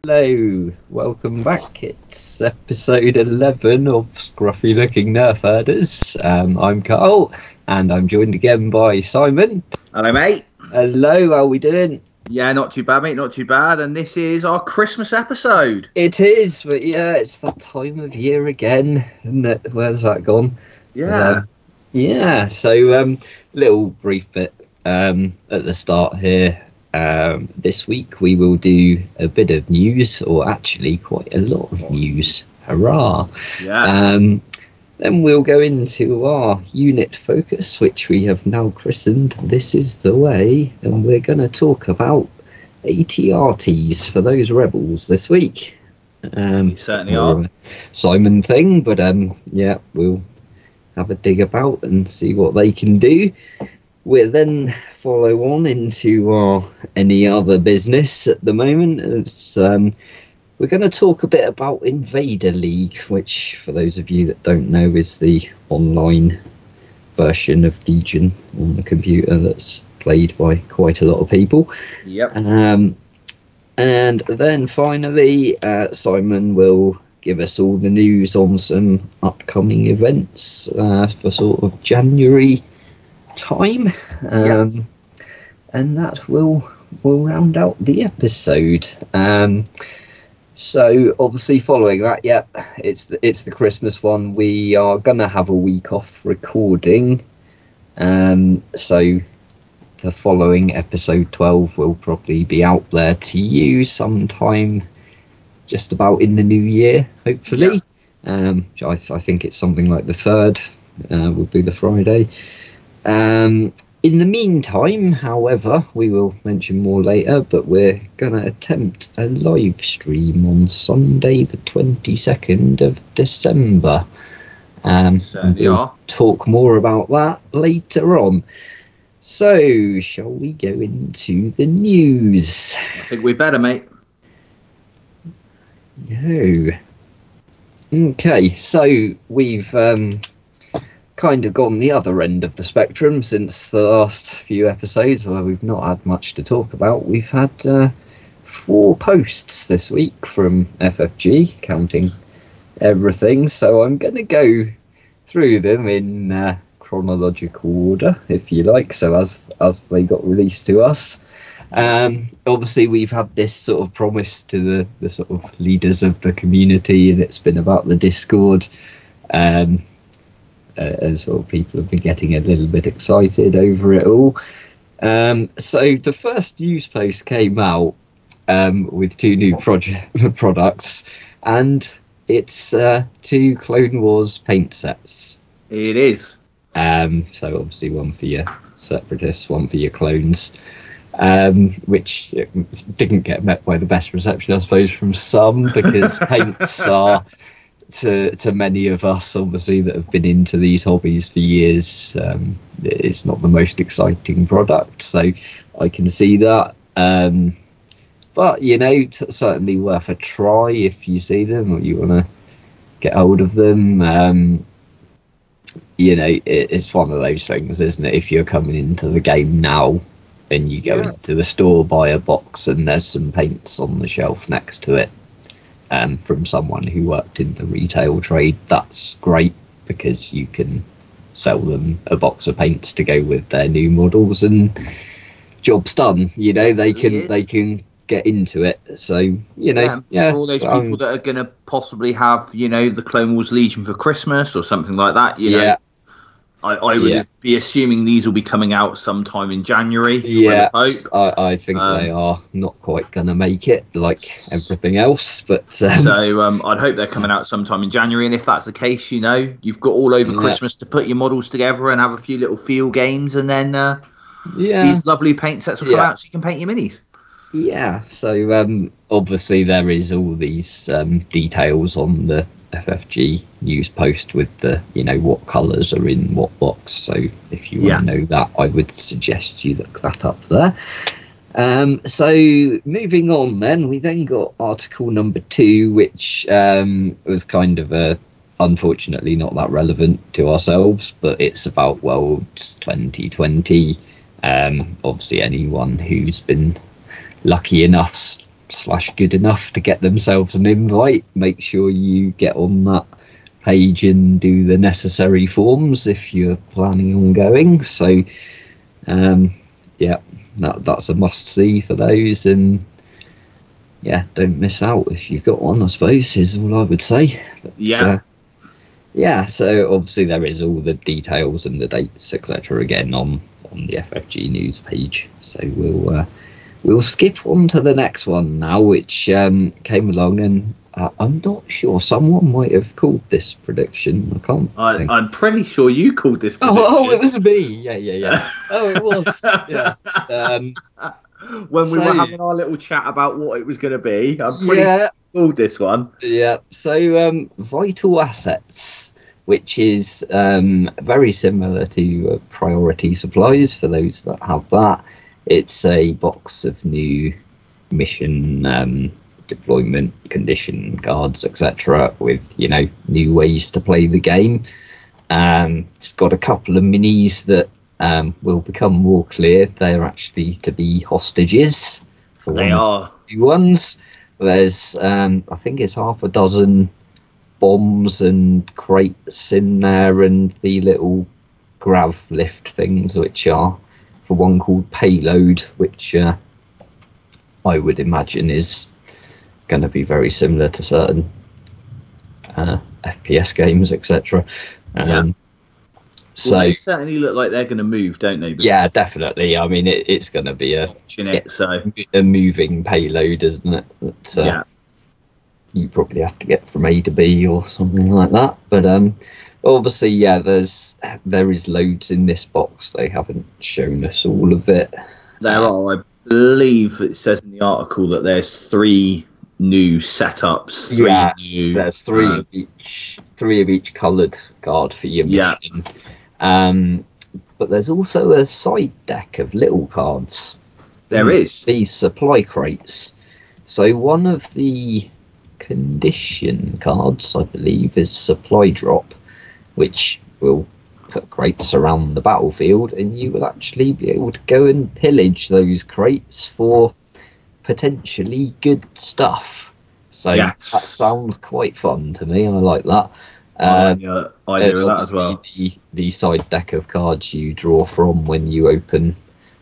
Hello, welcome back. It's episode 11 of Scruffy Looking Nerf Herders. I'm Carl, and I'm joined again by Simon. Hello, mate. Hello, how are we doing? Yeah, not too bad, mate, not too bad. And this is our Christmas episode. It is, but yeah, it's that time of year again, isn't it? Where's that gone? Yeah. So little brief bit at the start here. This week we will do a bit of news, or actually quite a lot of news. Hurrah! Yeah. Then we'll go into our unit focus, which we have now christened This Is the Way, and we're going to talk about ATRTs for those rebels this week. You certainly are. Simon thing, but yeah, we'll have a dig about and see what they can do. We'll then follow on into our any other business at the moment. We're going to talk a bit about InVader League, which, for those of you that don't know, is the online version of Legion on the computer that's played by quite a lot of people. Yep. And then finally, Simon will give us all the news on some upcoming events for sort of January time, and that will round out the episode. So obviously following that, it's the Christmas one. We are gonna have a week off recording, so the following episode 12 will probably be out there to you sometime just about in the new year, hopefully. I think it's something like the 3rd would be the Friday. In the meantime, however, we will mention more later, but we're going to attempt a live stream on Sunday the 22nd of December. We'll talk more about that later on. So, shall we go into the news? I think we better, mate. No. Okay, so we've kind of gone the other end of the spectrum since the last few episodes, where we've not had much to talk about. We've had 4 posts this week from FFG, counting everything, so I'm going to go through them in chronological order, if you like, so as they got released to us. Obviously we've had this sort of promise to the sort of leaders of the community, and it's been about the Discord, and sort of people have been getting a little bit excited over it all. So the first news post came out with 2 new products, and it's 2 Clone Wars paint sets. It is. So obviously one for your separatists, one for your clones, which didn't get met by the best reception, I suppose, from some, because paints are, to many of us, obviously, that have been into these hobbies for years, it's not the most exciting product, so I can see that. But, you know, certainly worth a try if you see them or you want to get hold of them. You know, it's one of those things, isn't it? If you're coming into the game now and you go into the store, buy a box, and there's some paints on the shelf next to it, from someone who worked in the retail trade, that's great, because you can sell them a box of paints to go with their new models, and job's done. You know, they can get into it. So, you know, for all those people that are going to possibly have, you know, the Clone Wars Legion for Christmas or something like that, you know, I would be assuming these will be coming out sometime in January. Yeah, I think they are not quite going to make it, like everything else. But so I'd hope they're coming out sometime in January. And if that's the case, you know, you've got all over Christmas to put your models together and have a few little field games, and then these lovely paint sets will come out so you can paint your minis. Yeah, so obviously there is all these details on the FFG news post with the, you know, what colours are in what box. So if you want to know that, I would suggest you look that up there. So moving on then, we then got article number 2, which was kind of unfortunately not that relevant to ourselves, but it's about Worlds 2020. Obviously anyone who's been lucky enough / good enough to get themselves an invite, make sure you get on that page and do the necessary forms if you're planning on going. So that's a must see for those, and don't miss out if you've got one, I suppose, is all I would say. But, so obviously there is all the details and the dates, etc., again on the FFG news page. So we'll skip on to the next one now, which came along, and I'm not sure, someone might have called this prediction. I can't think. I'm pretty sure you called this prediction. Oh, it was me. Yeah. Oh, it was. Yeah. When we were having our little chat about what it was going to be, I'm pretty sure you called this one. Yeah. So vital assets, which is very similar to priority supplies for those that have that. It's a box of new mission deployment condition cards, etc., with new ways to play the game. It's got a couple of minis that will become more clear. They're actually to be hostages. They are new ones. There's I think it's half a dozen bombs and crates in there, and the little grav lift things, which are for one called payload, which I would imagine is going to be very similar to certain FPS games, etc. So they certainly look like they're going to move, don't they? Yeah, definitely. I mean, it's going to be a moving payload, isn't it? That, you probably have to get from A to B or something like that. But obviously, there is loads in this box. They haven't shown us all of it. There are, I believe it says in the article that there's 3 new setups. There's 3 of each coloured card for your mission. But there's also a side deck of little cards. There is. These supply crates. So one of the condition cards, I believe, is supply drop, which will put crates around the battlefield, and you will actually be able to go and pillage those crates for potentially good stuff. So that sounds quite fun to me. I like that. I do that as well. The side deck of cards you draw from when you open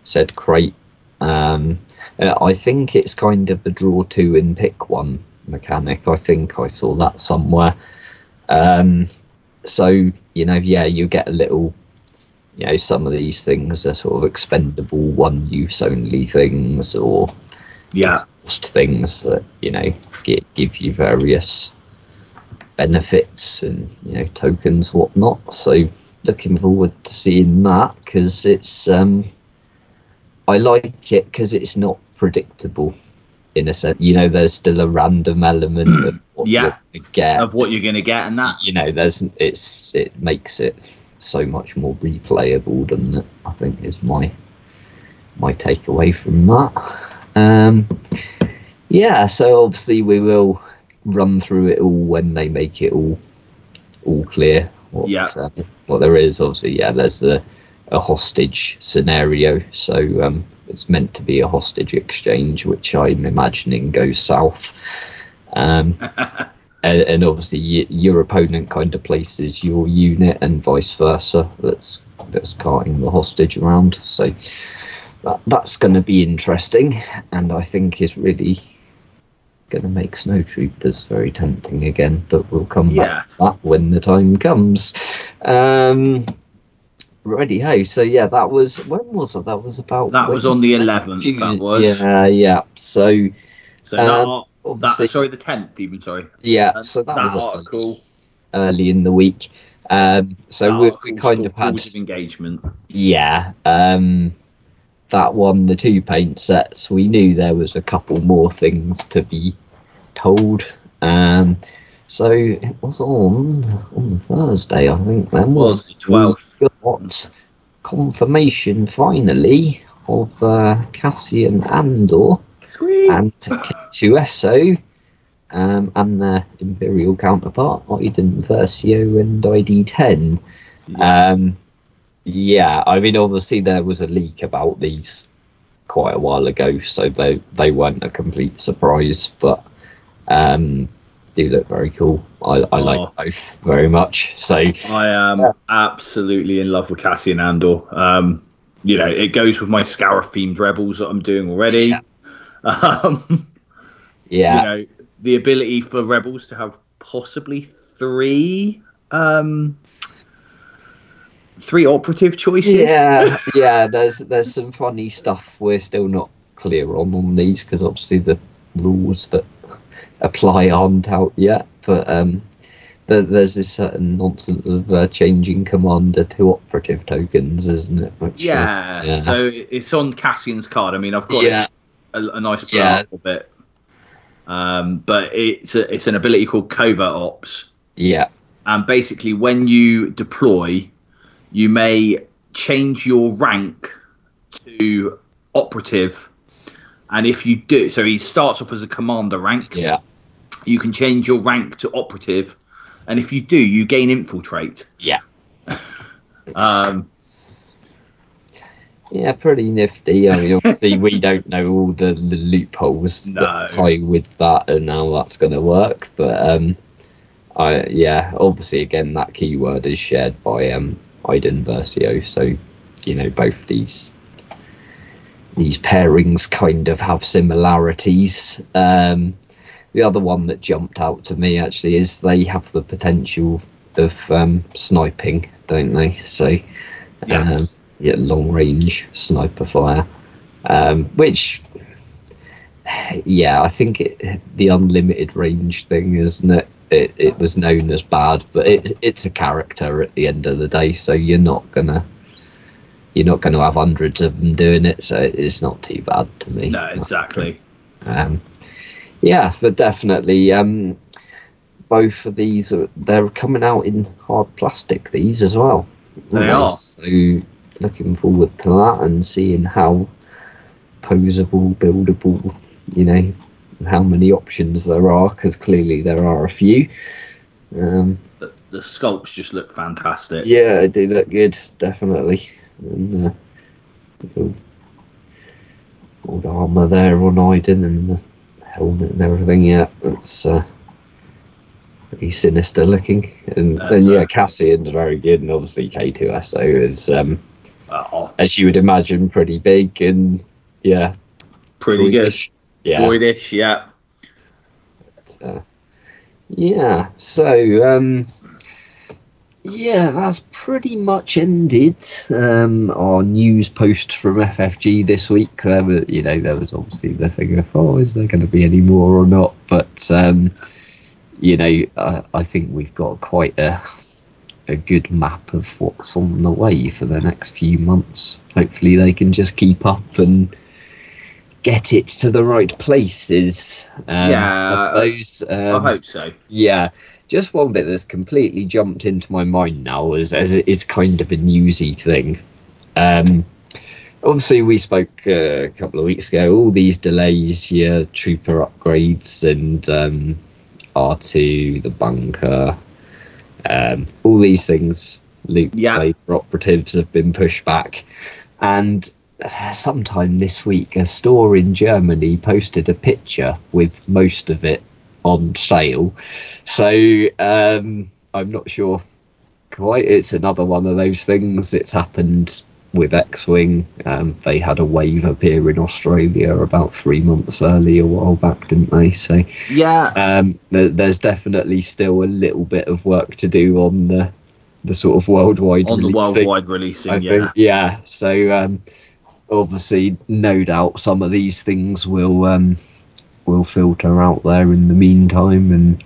said crate. I think it's kind of the draw 2 and pick 1 mechanic. I think I saw that somewhere. So you get a little, some of these things are sort of expendable, one use only things, or cost things that give you various benefits and tokens, whatnot. So looking forward to seeing that, because it's I like it because it's not predictable in a sense. There's still a random element of what you're going to get, and that it makes it so much more replayable, doesn't it? I think is my takeaway from that. So obviously we will run through it all when they make it all clear what there is. Obviously, there's a hostage scenario, so it's meant to be a hostage exchange, which I'm imagining goes south. And obviously your opponent kind of places your unit and vice versa that's carting the hostage around. So that's going to be interesting, and I think is really going to make Snow Troopers very tempting again, but we'll come back to that when the time comes. Righty ho. So that was, when was it? That was about, that was on the 11th. June. That was So sorry, the 10th even. Sorry. So that was article early in the week. So we kind of had rules of engagement. That one, the 2 paint sets, we knew there was a couple more things to be told. So it was on Thursday, I think. Then was the 12th. We got confirmation finally of Cassian Andor and K2SO and their Imperial counterpart, Iden Versio and ID10. I mean, obviously there was a leak about these quite a while ago, so they weren't a complete surprise, but do look very cool. I like both very much. So I am absolutely in love with Cassian Andor. You know, it goes with my Scarif themed rebels that I'm doing already. You know, the ability for rebels to have possibly three operative choices. Yeah. There's some funny stuff we're still not clear on these, because obviously the rules that apply aren't out yet. But there's this certain nonsense of changing commander to operative tokens, isn't it? Which, so it's on Cassian's card. I mean, I've got a nice blow-up of it. But it's an ability called Covert Ops. Yeah. And basically, when you deploy, you may change your rank to operative. And if you do, so he starts off as a commander rank. Yeah. You can change your rank to operative. And if you do, you gain infiltrate. Yeah. Yeah, pretty nifty. I mean, obviously, we don't know all the loopholes that tie with that and how that's going to work. But obviously, again, that keyword is shared by Iden Versio. So, you know, both these pairings kind of have similarities. The other one that jumped out to me actually is they have the potential of sniping, don't they? So, long range sniper fire, which, I think the unlimited range thing, isn't it? It was known as bad, but it's a character at the end of the day, so you're not gonna have hundreds of them doing it, so it's not too bad to me. No, exactly. But definitely, both of these they're coming out in hard plastic. These as well. They are. So looking forward to that and seeing how posable, buildable, you know, how many options there are, because clearly there are a few. The sculpts just look fantastic. Yeah, they do look good, definitely. And all the armour there on Iden and the helmet and everything. Yeah, it's pretty sinister looking. And then Cassian's very good, and obviously K2SO is as you would imagine, pretty big and pretty good. Yeah, droidish, yeah. But, so that's pretty much ended our news post from FFG this week. There was obviously the thing of, is there going to be any more or not? But I think we've got quite a good map of what's on the way for the next few months. Hopefully they can just keep up and get it to the right places. I suppose. I hope so. Yeah. Just one bit that's completely jumped into my mind now, as it is kind of a newsy thing. Obviously, we spoke a couple of weeks ago, all these delays, trooper upgrades and R2, the bunker, all these things, loop flavor operatives have been pushed back. And sometime this week, a store in Germany posted a picture with most of it on sale. So I'm not sure quite. It's another one of those things. It's happened with X-Wing. They had a wave appear in Australia about 3 months early a while back, didn't they? So there's definitely still a little bit of work to do on the sort of worldwide releasing. Yeah. So obviously, no doubt some of these things will filter out there in the meantime, and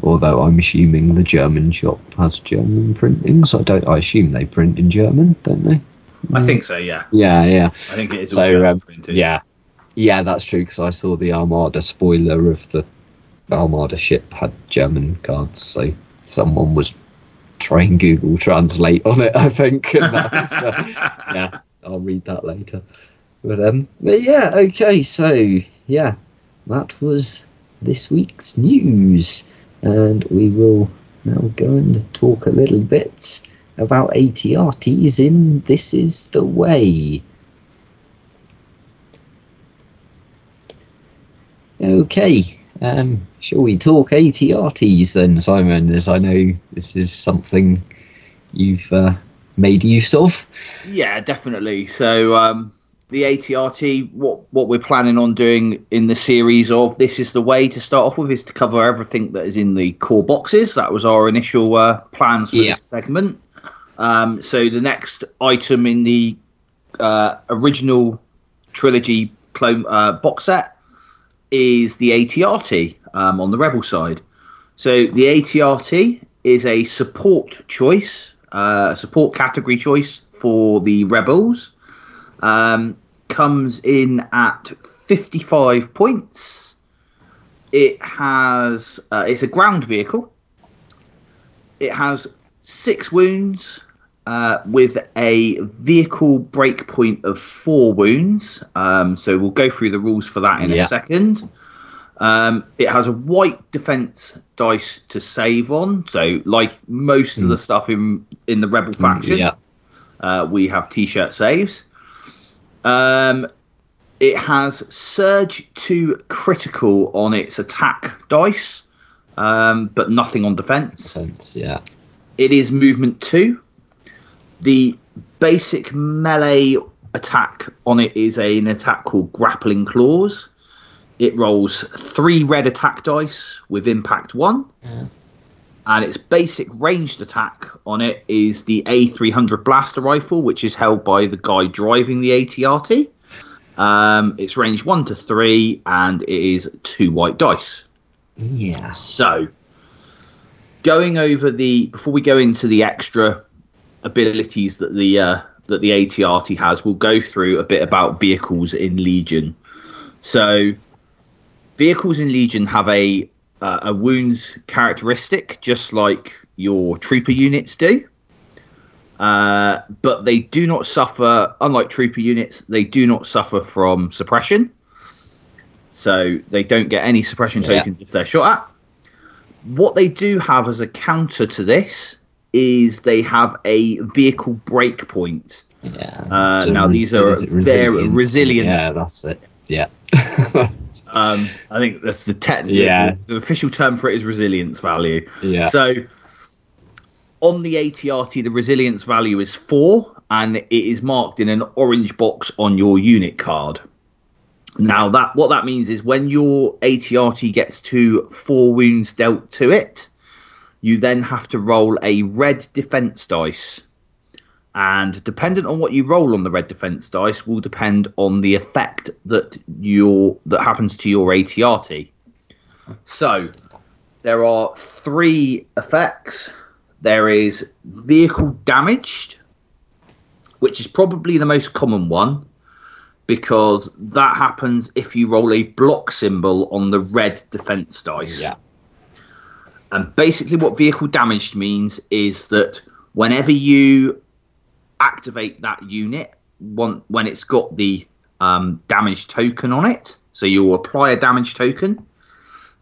although I'm assuming the German shop has German printing, so I assume they print in German, don't they? I think so. Yeah. I think it is all German printed. Yeah, that's true, because I saw the Armada spoiler of the Armada ship had German cards, so someone was trying Google Translate on it, I think. And that was, I'll read that later. But okay, so that was this week's news, and we will now go and talk a little bit about ATRTs in This Is the Way. Okay, shall we talk ATRTs then, Simon, as I know this is something you've made use of? Yeah, definitely. So the ATRT, what we're planning on doing in the series of This Is the Way to start off with is to cover everything that is in the core boxes. That was our initial plans for this segment. So the next item in the original trilogy box set is the ATRT on the Rebel side. So the ATRT is a support choice, support category choice for the Rebels. Comes in at 55 points. It has it's a ground vehicle. It has 6 wounds with a vehicle break point of 4 wounds. So we'll go through the rules for that in a second. It has a white defense dice to save on. So like most of the stuff in the Rebel faction, we have t-shirt saves. It has surge to critical on its attack dice, but nothing on defense. It is movement 2. The basic melee attack on it is an attack called Grappling Claws. It rolls 3 red attack dice with impact 1. And its basic ranged attack on it is the A300 blaster rifle, which is held by the guy driving the ATRT. It's range 1 to 3, and it is 2 white dice. So, going over before we go into the extra abilities that the ATRT has, we'll go through a bit about vehicles in Legion. So, vehicles in Legion have a wounds characteristic, just like your trooper units do. But they do not suffer, unlike trooper units, they do not suffer from suppression. So they don't get any suppression tokens if they're shot at. What they do have as a counter to this is they have a vehicle break point. So now these are their resilient. Yeah, that's it. Yeah. I think that's the official term for it is resilience value. So on the ATRT, the resilience value is 4, and it is marked in an orange box on your unit card. Now, what that means is when your ATRT gets to 4 wounds dealt to it, you then have to roll a red defense dice. And dependent on what you roll on the red defense dice will depend on the effect that happens to your ATRT. So there are 3 effects. There is vehicle damaged, which is probably the most common one, because that happens if you roll a block symbol on the red defense dice. And basically what vehicle damaged means is that whenever you activate that unit, when it's got the damage token on it, so you'll apply a damage token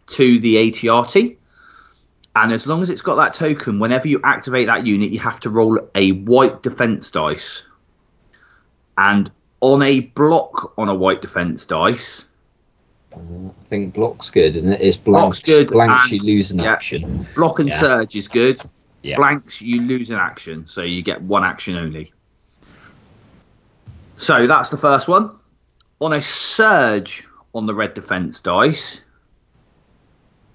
to the ATRT, and as long as it's got that token, whenever you activate that unit, you have to roll a white defense dice. And on a block on a white defense dice, I think block's good, isn't it? It's block's good. Blanks, you lose an action. Block and surge is good. Blanks, you lose an action, so you get 1 action only. So that's the first one. On a surge on the red defense dice,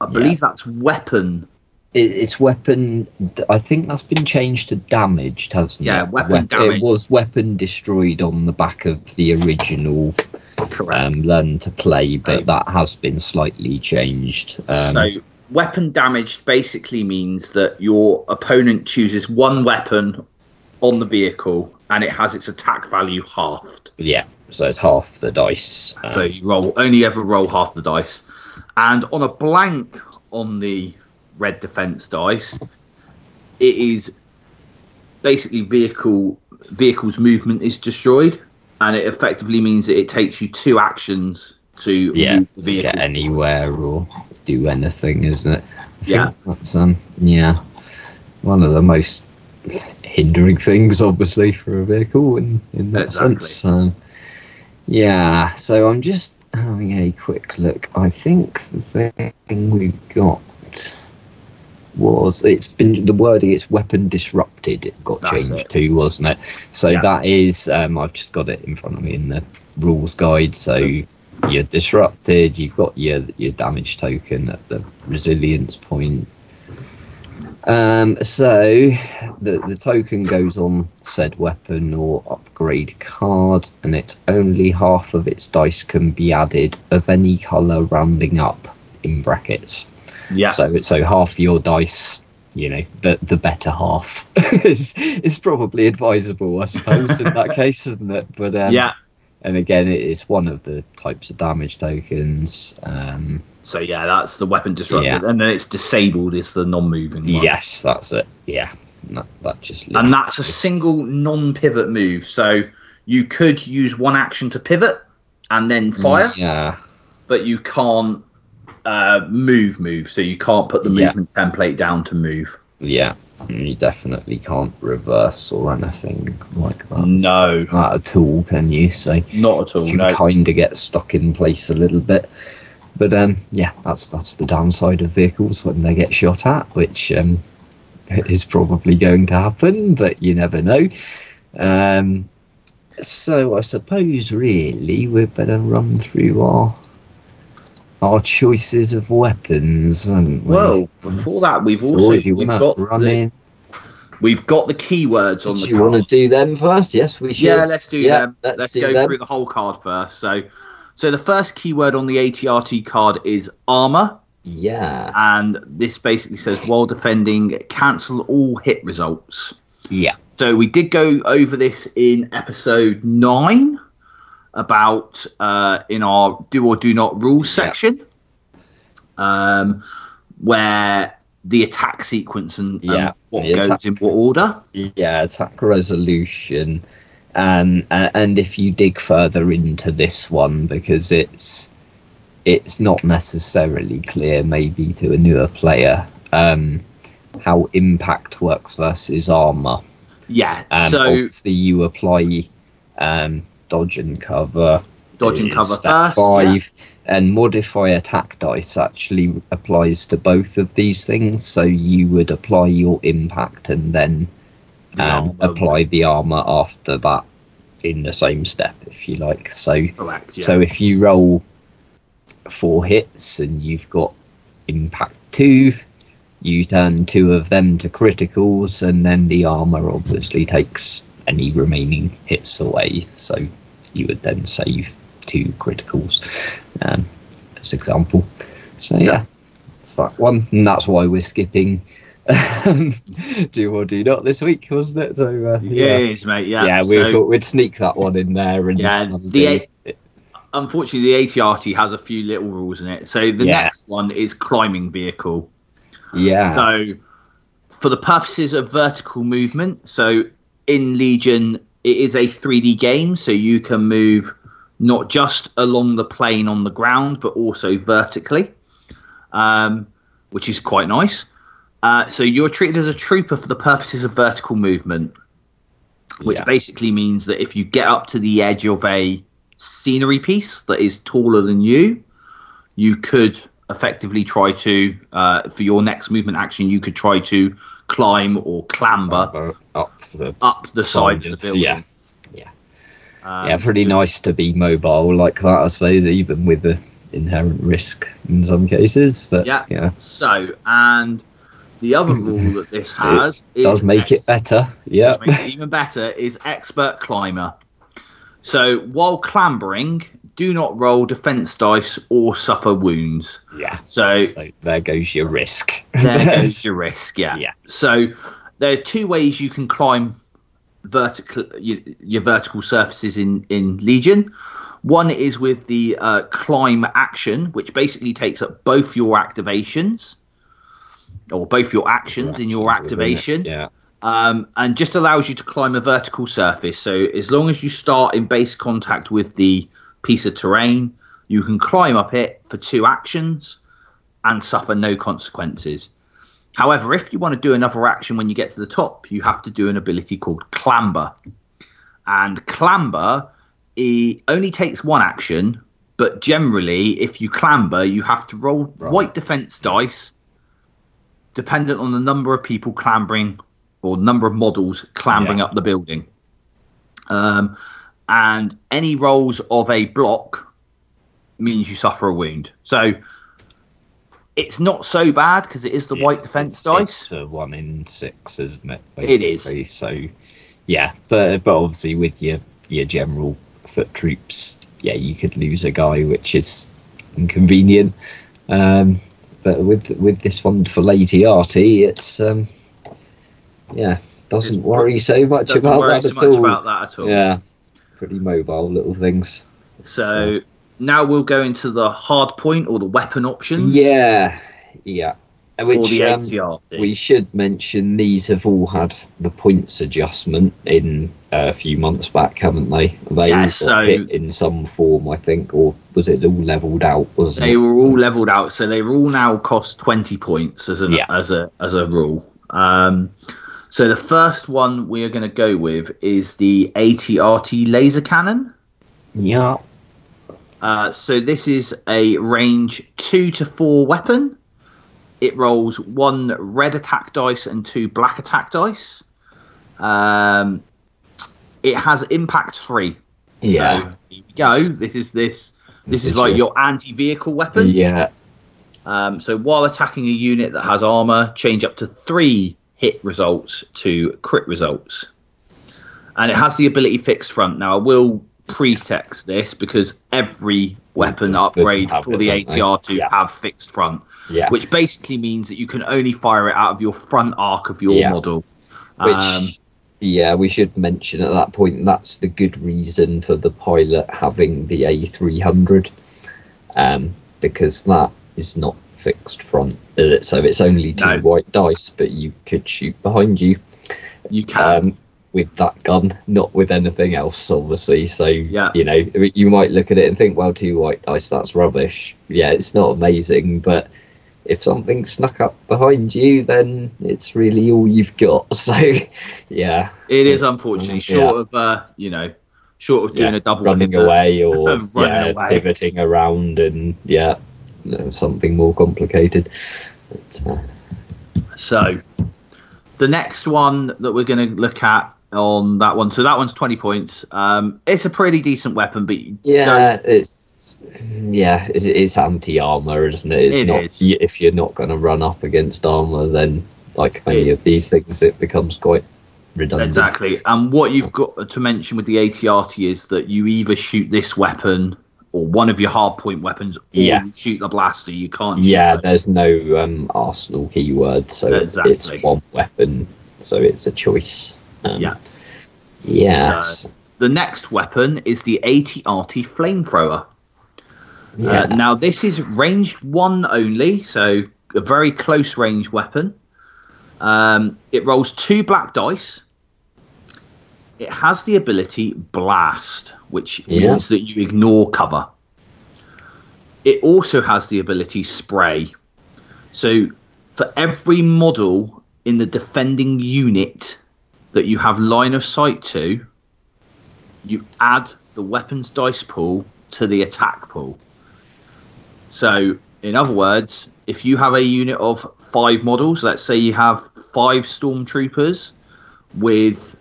I believe that's weapon. It's weapon. I think that's been changed to damaged, hasn't it? Weapon damaged. It was weapon destroyed on the back of the original Learn to Play, but that has been slightly changed. So weapon damaged basically means that your opponent chooses 1 weapon on the vehicle and it has its attack value halved. So it's half the dice. So you only ever roll half the dice. And on a blank on the red defense dice, it is basically vehicle's movement is destroyed, and it effectively means that it takes you 2 actions to move the vehicle, get anywhere or do anything, isn't it? That's one of the most hindering things, obviously, for a vehicle in that sense. So I'm just having a quick look. I think the thing we got was the wording. It's weapon disrupted. It got changed to, wasn't it? So that is. I've just got it in front of me in the rules guide. So you're disrupted. You've got your damage token at the resilience point. So the token goes on said weapon or upgrade card, and it's only half of its dice can be added of any colour rounding up in brackets. Yeah. So half your dice, the better half is probably advisable, I suppose, in that case, isn't it? But and again, it is one of the types of damage tokens. So that's the weapon disrupted, and then it's disabled is the non-moving one. Yes, that's it. Yeah, that just. And that's a single non-pivot move. So you could use one action to pivot and then fire. Yeah. But you can't move. So you can't put the movement template down to move. Yeah, you definitely can't reverse or anything like that. No, not at all. Can you? So not at all. You can kind of get stuck in place a little bit. But that's the downside of vehicles when they get shot at, which is probably going to happen, but you never know. So I suppose really we better run through our choices of weapons. Well, before that, we've got the keywords on the card. Do you want to do them first? Yes, we should. Yeah, let's do them. Let's go through the whole card first. So the first keyword on the ATRT card is armor. Yeah. And this basically says, while defending, cancel all hit results. Yeah. So we did go over this in episode 9 about in our do or do not rules section, where the attack sequence and what goes in what order. Yeah, attack resolution. And if you dig further into this one, because it's not necessarily clear maybe to a newer player how impact works versus armor. Yeah. So obviously you apply dodge and cover. Dodge and cover first. 5 and modify attack dice actually applies to both of these things. So you would apply your impact and then apply the armor after that in the same step, if you like. So correct, so if you roll 4 hits and you've got impact 2, you turn 2 of them to criticals, and then the armor obviously takes any remaining hits away. So you would then save 2 criticals, as example. So it's that one, and that's why we're skipping do or do not this week, wasn't it? So it is, mate. Yeah, we'd sneak that one in there. And unfortunately, the ATRT has a few little rules in it. So the next one is climbing vehicle. Yeah. So for the purposes of vertical movement, so in Legion, it is a 3D game, so you can move not just along the plane on the ground, but also vertically, which is quite nice. So you're treated as a trooper for the purposes of vertical movement, which basically means that if you get up to the edge of a scenery piece that is taller than you, you could effectively try to, for your next movement action, you could try to climb or clamber up the side of the building. Pretty nice to be mobile like that, I suppose, even with the inherent risk in some cases. But So, and the other rule that this has does make it better. Yeah, makes it even better is expert climber. So while clambering, do not roll defense dice or suffer wounds. Yeah. So there goes your risk. There goes your risk. Yeah. So there are 2 ways you can climb your vertical surfaces in Legion. One is with the climb action, which basically takes up both your activations, or both your actions in your activation. And just allows you to climb a vertical surface. So as long as you start in base contact with the piece of terrain, you can climb up it for 2 actions and suffer no consequences. However, if you want to do another action when you get to the top, you have to do an ability called Clamber. And Clamber only takes 1 action, But generally, if you clamber, you have to roll white defense dice, dependent on the number of people clambering or number of models clambering up the building. And any rolls of a block means you suffer a wound. So it's not so bad because it is the white defense dice. It's 1 in 6, isn't it? Basically? It is. So yeah, but obviously with your general foot troops, you could lose a guy, which is inconvenient. But with this wonderful ATRT, it's doesn't worry so much about that at all. Yeah, pretty mobile little things. So now we'll go into the hard point or the weapon options. Yeah. Which, the ATRT. We should mention these have all had the points adjustment in a few months back, haven't they? They all got hit in some form, I think, or was it all levelled out? They were all levelled out, so they all now cost 20 points as a rule. So the first one we are going to go with is the ATRT laser cannon. Yeah. So this is a range 2 to 4 weapon. It rolls 1 red attack dice and 2 black attack dice. It has impact 3. Yeah. So here we go. This is like your anti-vehicle weapon. Yeah. So while attacking a unit that has armor, change up to 3 hit results to crit results. And it has the ability fixed front. Now I will pretext this because every weapon upgrade for the ATRT have fixed front. Yeah. Which basically means that you can only fire it out of your front arc of your model. Which, we should mention at that point, that's the good reason for the pilot having the A300, because that is not fixed front. So it's only 2 white dice, but you could shoot behind you. You can. With that gun, not with anything else, obviously. So, you might look at it and think, well, 2 white dice, that's rubbish. Yeah, it's not amazing, but if something snuck up behind you, then it's really all you've got. So, yeah. It is, unfortunately, short of doing a double running pivot, away or running away. Pivoting around and, something more complicated. But, So, the next one that we're going to look at on that one, so that one's 20 points. It's a pretty decent weapon, but it's anti-armor, isn't it? If you're not going to run up against armor, then like many of these things, it becomes quite redundant. Exactly. And what you've got to mention with the ATRT is that you either shoot this weapon or one of your hard point weapons, or you shoot the blaster. You can't shoot there's no arsenal keyword, so it's one weapon, so it's a choice. So the next weapon is the ATRT flamethrower. Now this is ranged 1 only, so a very close range weapon. It rolls 2 black dice. It has the ability blast, which means that you ignore cover. It also has the ability spray. So for every model in the defending unit that you have line of sight to, you add the weapons dice pool to the attack pool. So in other words, if you have a unit of 5 models, let's say you have 5 stormtroopers with,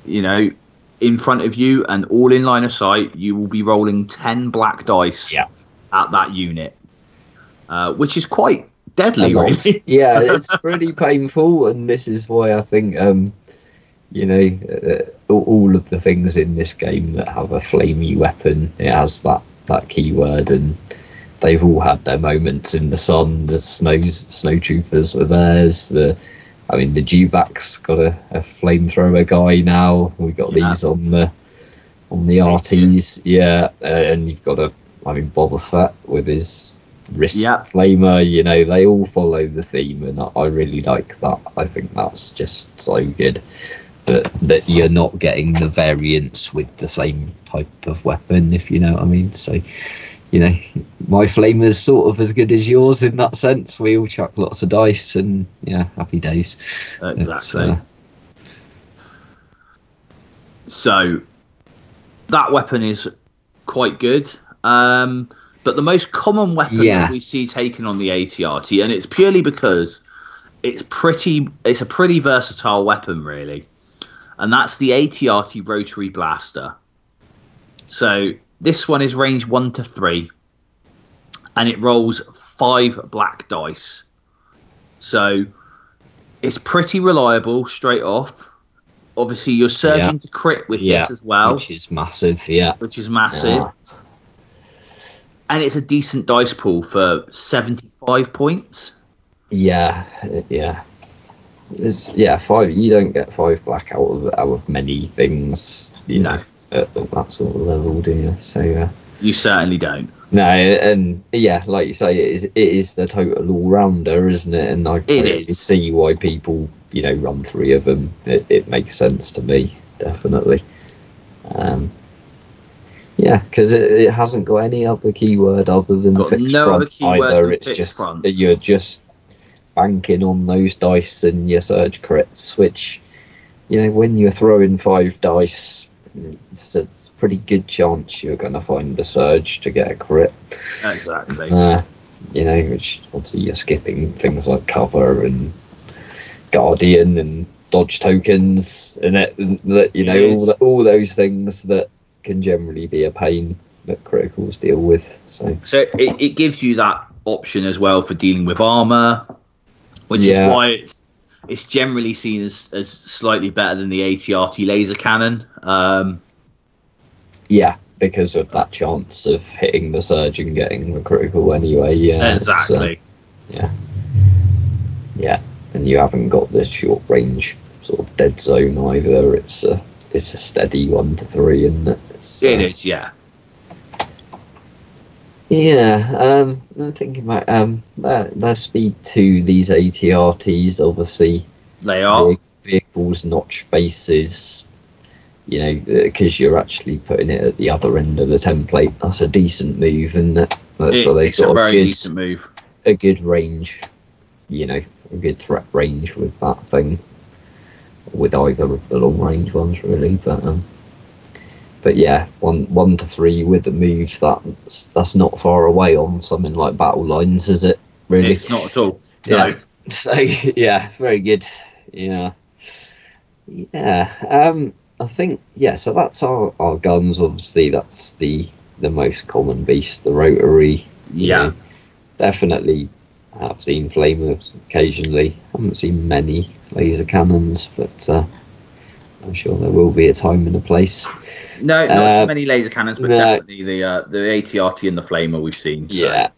in front of you and all in line of sight, you will be rolling 10 black dice at that unit, which is quite deadly, really. Yeah, it's pretty painful, and this is why I think, all of the things in this game that have a flamey weapon, it has that keyword, and they've all had their moments in the sun. The snowtroopers were theirs. The Dewback's got a flamethrower guy now. We got these on the RTs, and you've got Boba Fett with his wrist flamer. They all follow the theme, and I really like that. I think that's just so good. That you're not getting the variants with the same type of weapon, if you know what I mean. So, my flamer's sort of as good as yours in that sense. We all chuck lots of dice, and happy days. Exactly. So that weapon is quite good. But the most common weapon that we see taken on the ATRT, and it's purely because it's a pretty versatile weapon, really, and that's the ATRT Rotary Blaster. So this one is range 1 to 3, and it rolls 5 black dice. So it's pretty reliable straight off. Obviously, you're surging to crit with this as well, which is massive. Yeah, which is massive. And it's a decent dice pool for 75 points. Yeah. It's 5. You don't get 5 black out of many things, you know, at that sort of level, do you? So you certainly don't. No, and like you say, it is the total all-rounder, isn't it? And I totally see why people, you know, run 3 of them. It makes sense to me, definitely. Because it hasn't got any other keyword other than fixed front either. It's just front. You're just banking on those dice and your surge crits, which, you know, when you're throwing 5 dice, it's a pretty good chance you're going to find the surge to get a crit. Exactly. You know, which obviously you're skipping things like cover and guardian and dodge tokens and you know, all those things that can generally be a pain that criticals deal with. So it gives you that option as well for dealing with armor, which is why it's generally seen as slightly better than the ATRT laser cannon. Because of that chance of hitting the surge and getting the critical anyway. Exactly. And you haven't got the short range sort of dead zone either. It's a steady 1 to 3, isn't it? It is, yeah. I'm thinking about their speed 2, these ATRTs, obviously. They are. Vehicles, notch bases, you know, because you're actually putting it at the other end of the template. That's a decent move, isn't it? So they've got a very decent move. A good range, you know, a good threat range with that thing. With either of the long range ones, really, but yeah, 1 to 3 with the move, that's not far away on something like battle lines, is it? Really, it's not at all. No. So very good. I think so that's our guns. Obviously, that's the most common beast, the rotary. You know, definitely have seen flamers occasionally. Haven't seen many laser cannons, but I'm sure there will be a time and a place. No, not so many laser cannons, but definitely the ATRT and the flamer we've seen. So.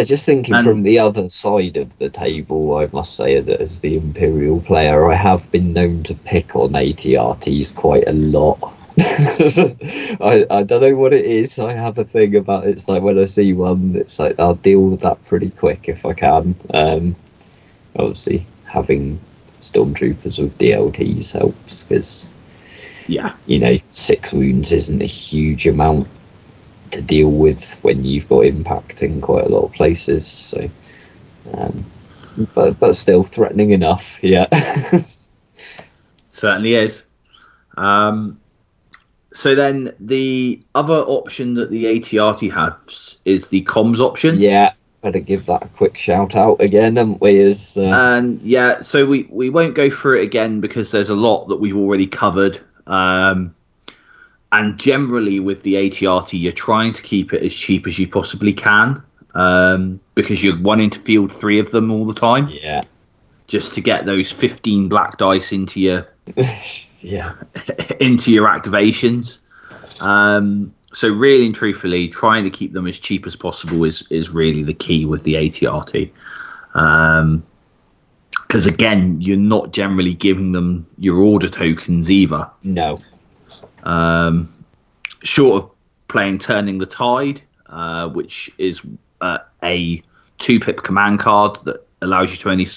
Just thinking from the other side of the table, I must say, as the Imperial player, I have been known to pick on ATRTs quite a lot. I don't know what it is. I have a thing about it's like when I see one, it's like I'll deal with that pretty quick if I can. Obviously, having stormtroopers with DLTs helps because, you know, 6 wounds isn't a huge amount to deal with when you've got impact in quite a lot of places. So, but still threatening enough. Certainly is. So then the other option that the ATRT has is the comms option. Better give that a quick shout out again, haven't we? So we won't go through it again because there's a lot that we've already covered. And generally with the ATRT, you're trying to keep it as cheap as you possibly can because you're wanting to field 3 of them all the time. Just to get those 15 black dice into your into your activations. So really and truthfully, trying to keep them as cheap as possible is really the key with the ATRT. Because again, you're not generally giving them your order tokens either. No. Short of playing Turning the Tide, which is a 2-pip command card that allows you to only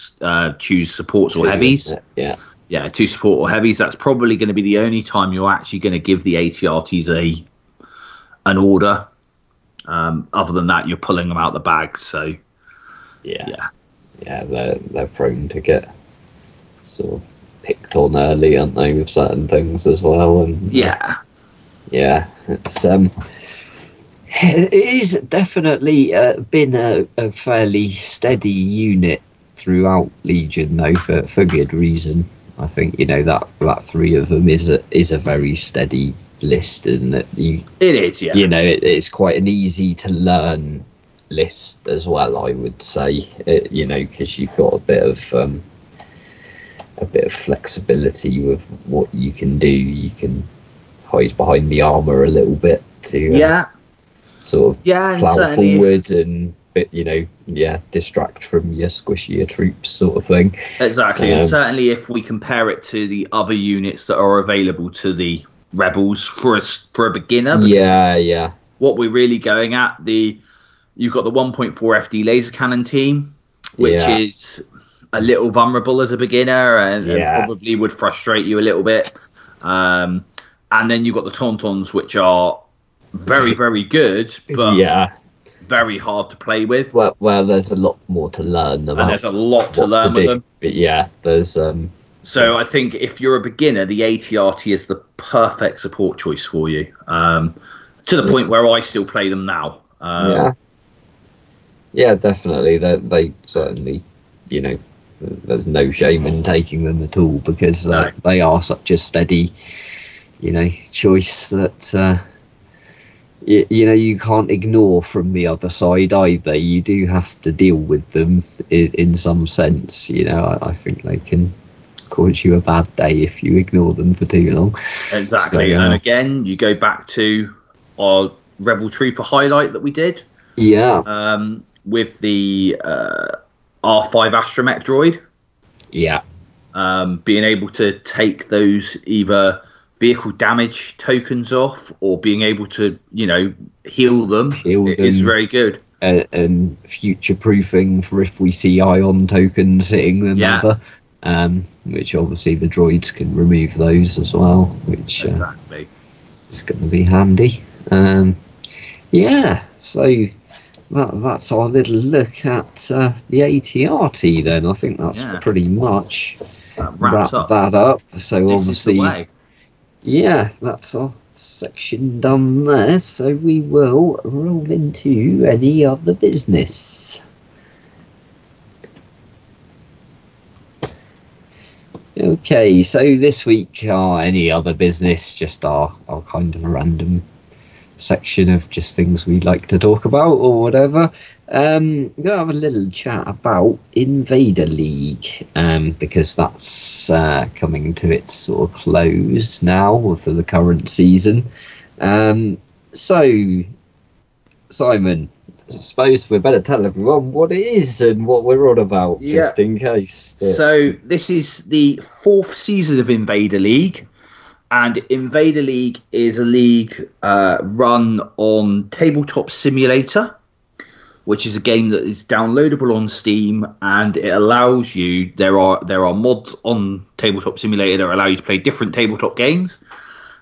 choose supports or heavies. 2 support or heavies. That's probably going to be the only time you're actually going to give the ATRTs an order. Other than that, you're pulling them out the bag. So they're prone to get sort of picked on early, aren't they, with certain things as well? And It is definitely been a fairly steady unit throughout Legion, though, for good reason. I think that 3 of them is a very steady list, and it is, yeah. It's quite an easy to learn list as well, I would say. Because you've got a bit of flexibility with what you can do. You can hide behind the armor a little bit to sort of plow forward and distract from your squishier troops, sort of thing. Exactly, and certainly if we compare it to the other units that are available to the rebels for a beginner. What we're really going at, you've got the 1.4 FD laser cannon team, which is a little vulnerable as a beginner and probably would frustrate you a little bit. And then you've got the Tauntauns, which are very, very good, but very hard to play with. Well, there's a lot more to learn about. And there's a lot to learn with them. But there's... So I think if you're a beginner, the ATRT is the perfect support choice for you. To the point where I still play them now. Definitely. They certainly, there's no shame in taking them at all, because they are such a steady, choice that you can't ignore from the other side either. You do have to deal with them in some sense. I think they can cause you a bad day if you ignore them for too long. Exactly. And again, you go back to our Rebel Trooper highlight that we did. With the R5 astromech droid. Being able to take those either vehicle damage tokens off or being able to, heal them is very good. And future proofing for if we see ion tokens hitting them ever. Which obviously the droids can remove those as well, which is going to be handy. So that's our little look at the ATRT then. I think that's pretty much wraps that up. So obviously, that's our section done there. So we will roll into any other business. Okay, so this week, any other business, just our kind of random section of just things we'd like to talk about or whatever. We're going to have a little chat about InVader League, because that's coming to its sort of close now for the current season. So, Simon, I suppose we better tell everyone what it is and what we're on about, just in case. So this is the 4th season of InVader League, and InVader League is a league run on Tabletop Simulator, which is a game that is downloadable on Steam, and it allows you. There are mods on Tabletop Simulator that allow you to play different tabletop games,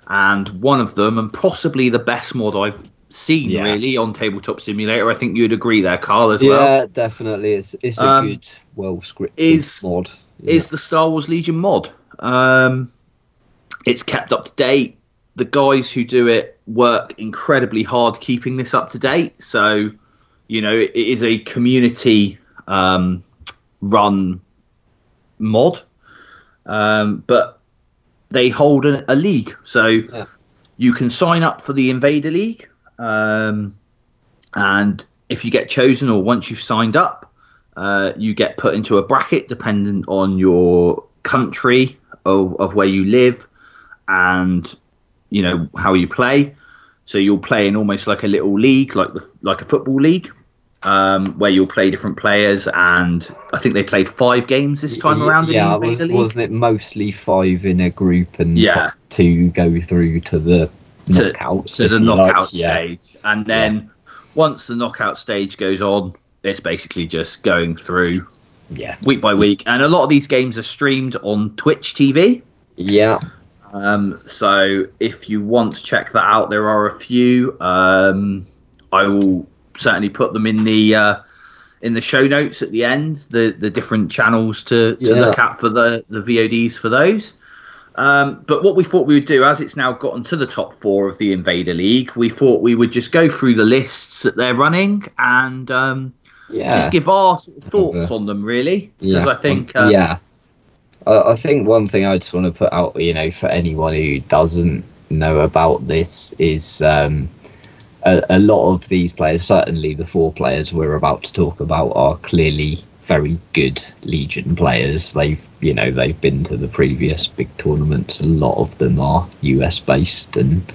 and one of them, and possibly the best mod I've seen really on Tabletop Simulator. I think you'd agree there, Carl, as well. Yeah, definitely. It's a good, well scripted mod. Is the Star Wars Legion mod. It's kept up to date. The guys who do it work incredibly hard keeping this up to date. So, it is a community run mod. But they hold a league. So you can sign up for the InVader League. And if you get chosen, or once you've signed up, you get put into a bracket dependent on your country of where you live and how you play. So you'll play in almost like a little league, like a football league, where you'll play different players. And I think they played 5 games this time around. Wasn't it mostly 5 in a group and 2 go through to the knockouts, to the knockout stage, and then once the knockout stage goes on, it's basically just going through week by week. And a lot of these games are streamed on Twitch TV. So if you want to check that out, there are a few. I will certainly put them in the show notes at the end, the different channels to look at for the VODs for those. But what we thought we would do, as it's now gotten to the top 4 of the InVader League, we thought we would just go through the lists that they're running and just give our thoughts on them, really. Because I think... I think one thing I just want to put out, for anyone who doesn't know about this is a lot of these players, certainly the 4 players we're about to talk about, are clearly very good Legion players. They've been to the previous big tournaments. A lot of them are US based, and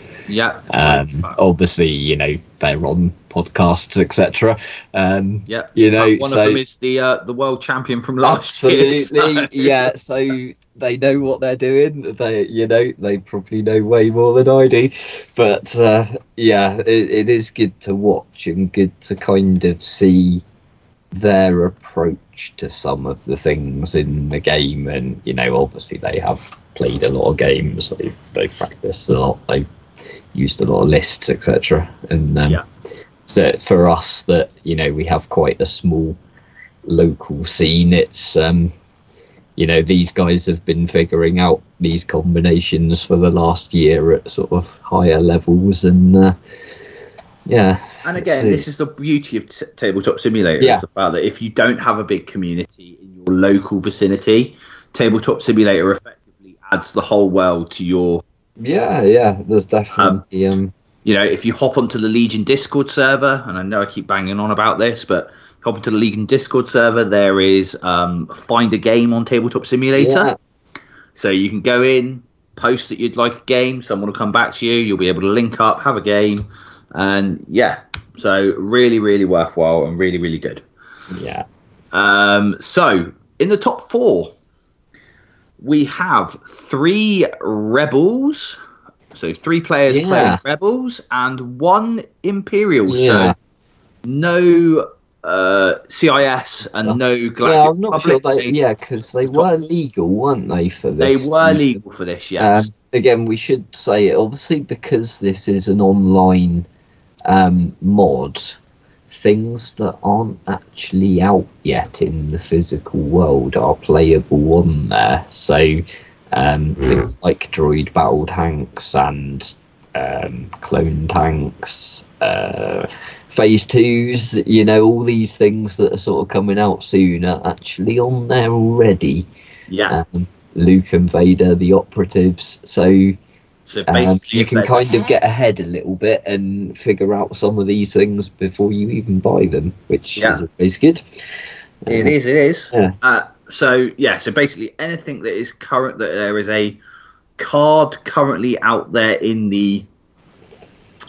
obviously they're on podcasts, etc. One of them is the world champion from last year. Absolutely, so they know what they're doing. They probably know way more than I do, but it is good to watch and good to kind of see their approach to some of the things in the game. And obviously they have played a lot of games, they've practiced a lot, they've used a lot of lists, etc. And so for us that we have quite a small local scene, it's these guys have been figuring out these combinations for the last year at sort of higher levels, and and again, this is the beauty of Tabletop Simulator, is the fact that if you don't have a big community in your local vicinity, Tabletop Simulator effectively adds the whole world to your... there's definitely... if you hop onto the Legion Discord server, and I know I keep banging on about this, but hop onto the Legion Discord server, there is Find a Game on Tabletop Simulator. So you can go in, post that you'd like a game, someone will come back to you, you'll be able to link up, have a game, and so really, really worthwhile and really, really good. So in the top 4, we have 3 Rebels. So 3 players playing Rebels and 1 Imperial. So no CIS and no Galactic I'm not sure because they were legal, weren't they, for this? They were legal for this, yes. Again, we should say it, obviously, because this is an online mod, things that aren't actually out yet in the physical world are playable on there. So things like droid battle tanks and clone tanks, phase 2s, all these things that are sort of coming out soon are actually on there already. Luke and Vader, the operatives. So basically you can kind of get ahead a little bit and figure out some of these things before you even buy them, which is always good. It is. So basically anything that is current, that there is a card currently out there in the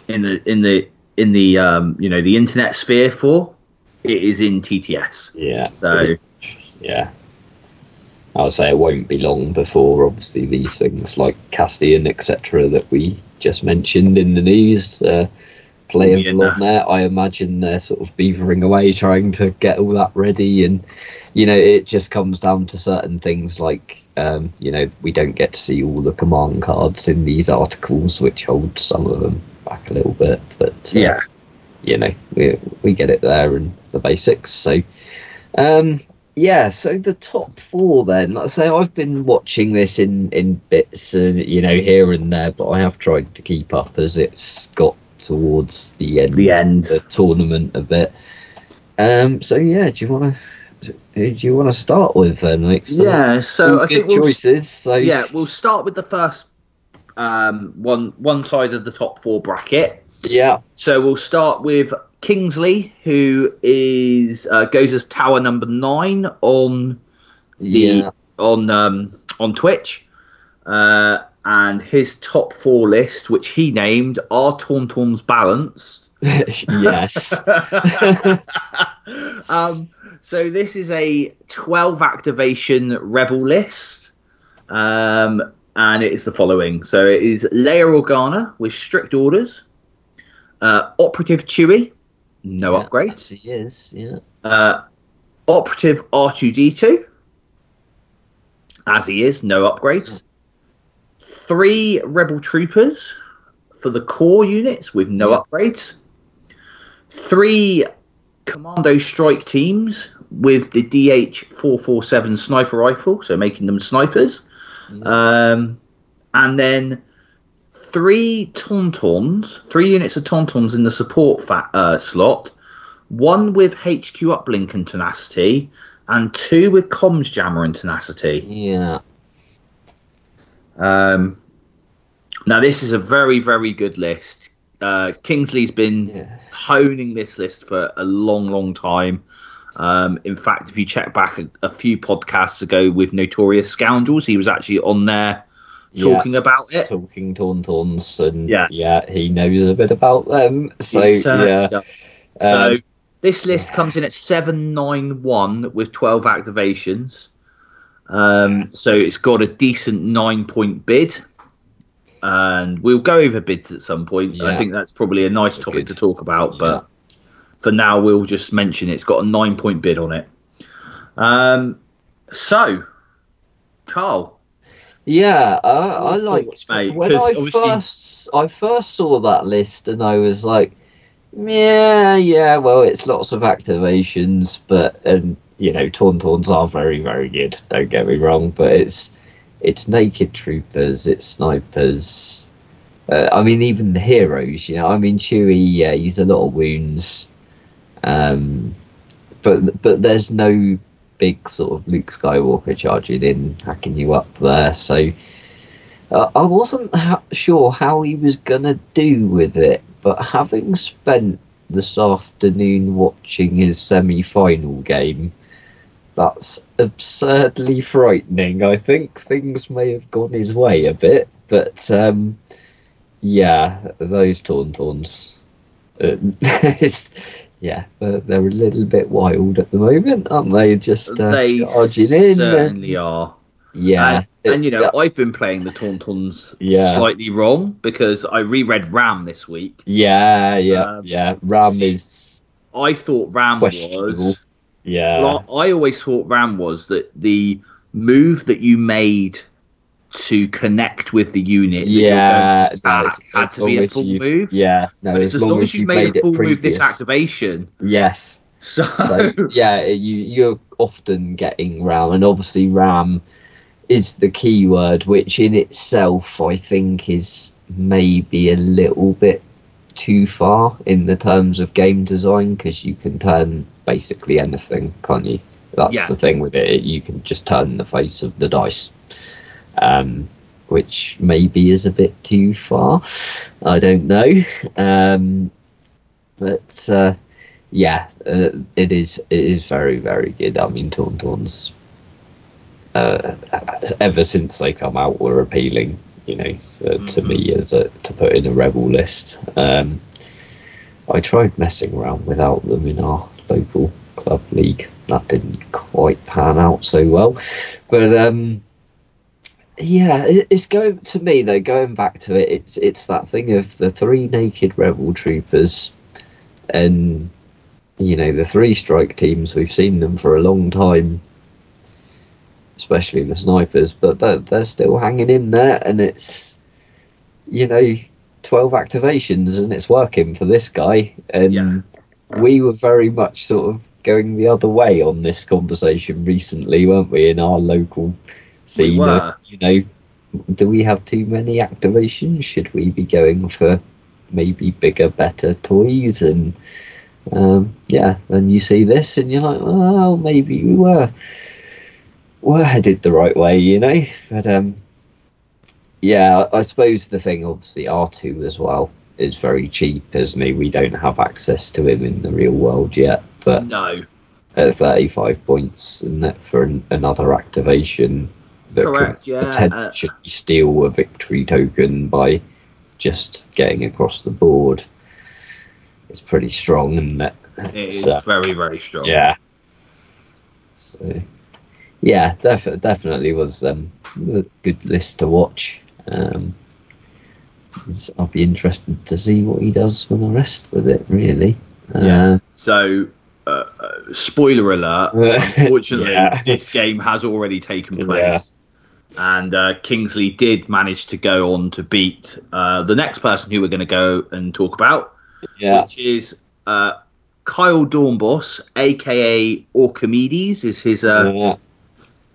the internet sphere for, it is in TTS. So I'll say it won't be long before obviously these things like Cassian, etc., that we just mentioned in the news, playable on there. I imagine they're sort of beavering away trying to get all that ready, and it just comes down to certain things like we don't get to see all the command cards in these articles, which hold some of them back a little bit, but we get it there and the basics. So so the top 4 then, like I say, I've been watching this in bits and here and there, but I have tried to keep up as it's got towards the end of the tournament a bit. So who do you want to start with then? So I think choices. So we'll start with the first one side of the top 4 bracket. So we'll start with Kingsley, who is goes as tower number 9 on the on Twitch, and his top 4 list, which he named, are Tauntauns Balance. So this is a 12 activation rebel list, and it is the following. So it is Leia Organa with strict orders, Operative Chewie, no upgrades. He is, Operative R2D2, as he is, no upgrades. 3 Rebel Troopers for the core units with no upgrades. 3 Commando Strike teams with the DH-447 sniper rifle, so making them snipers. and then 3 Tauntauns, 3 units of Tauntauns in the support slot, 1 with HQ Uplink and Tenacity, and 2 with Comms Jammer and Tenacity. Yeah. Now, this is a very, very good list. Kingsley's been honing this list for a long, long time. In fact, if you check back a few podcasts ago with Notorious Scoundrels, he was actually on there talking about it. Talking Tauntauns, and he knows a bit about them. So, So, this list comes in at 791 with 12 activations. So, it's got a decent 9-point bid. And we'll go over bids at some point. I think that's probably a nice topic to talk about. But for now, we'll just mention it's got a 9-point bid on it. So, Carl. Yeah, I like mate, when I first saw that list, and I was like, well, it's lots of activations, but Tauntauns are very, very good. Don't get me wrong, but it's naked troopers, it's snipers. Even the heroes. Chewie, he's a lot of wounds, but there's no big sort of Luke Skywalker charging in, hacking you up there. So I wasn't sure how he was gonna do with it, but having spent this afternoon watching his semi-final game, that's absurdly frightening. I think things may have gone his way a bit, but those Tauntauns, they're a little bit wild at the moment, aren't they? Just they charging in. Certainly are. Yeah, I've been playing the Tauntauns slightly wrong because I reread Ram this week. Ram is. I thought Ram was. Yeah. Well, I always thought Ram was that the move that you made to connect with the unit had to be a full move. Yeah. No, but it's as long as you made a full move this activation. Yes. So you're often getting Ram, and obviously Ram is the keyword, which in itself I think is maybe a little bit too far in the terms of game design, because you can turn basically anything, can't you? That's the thing with it. You can just turn the face of the dice, which maybe is a bit too far. I don't know. It is very, very good. Tauntauns, ever since they come out, were appealing, to me to put in a rebel list. I tried messing around without them in our local club league. That didn't quite pan out so well, but it's going to me though. Going back to it, it's that thing of the 3 naked rebel troopers, and the 3 strike teams. We've seen them for a long time, especially the snipers, but they're still hanging in there, and it's 12 activations, and it's working for this guy. And we were very much sort of going the other way on this conversation recently, weren't we, in our local scene? Do we have too many activations? Should we be going for maybe bigger, better toys? And then you see this and you're like, well, maybe we were headed the right way, but I suppose the thing, obviously, R2 as well is very cheap, isn't he? We don't have access to him in the real world yet, but no, at 35 points, and that for another activation that could potentially steal a victory token by just getting across the board, it's pretty strong, isn't it? It is very, very strong. Yeah. So, definitely was a good list to watch. I'll be interested to see what he does for the rest with it, really. So, spoiler alert, unfortunately, this game has already taken place. And Kingsley did manage to go on to beat the next person who we're going to go and talk about, which is Kyle Dornbos, a.k.a. Orchimedes, is his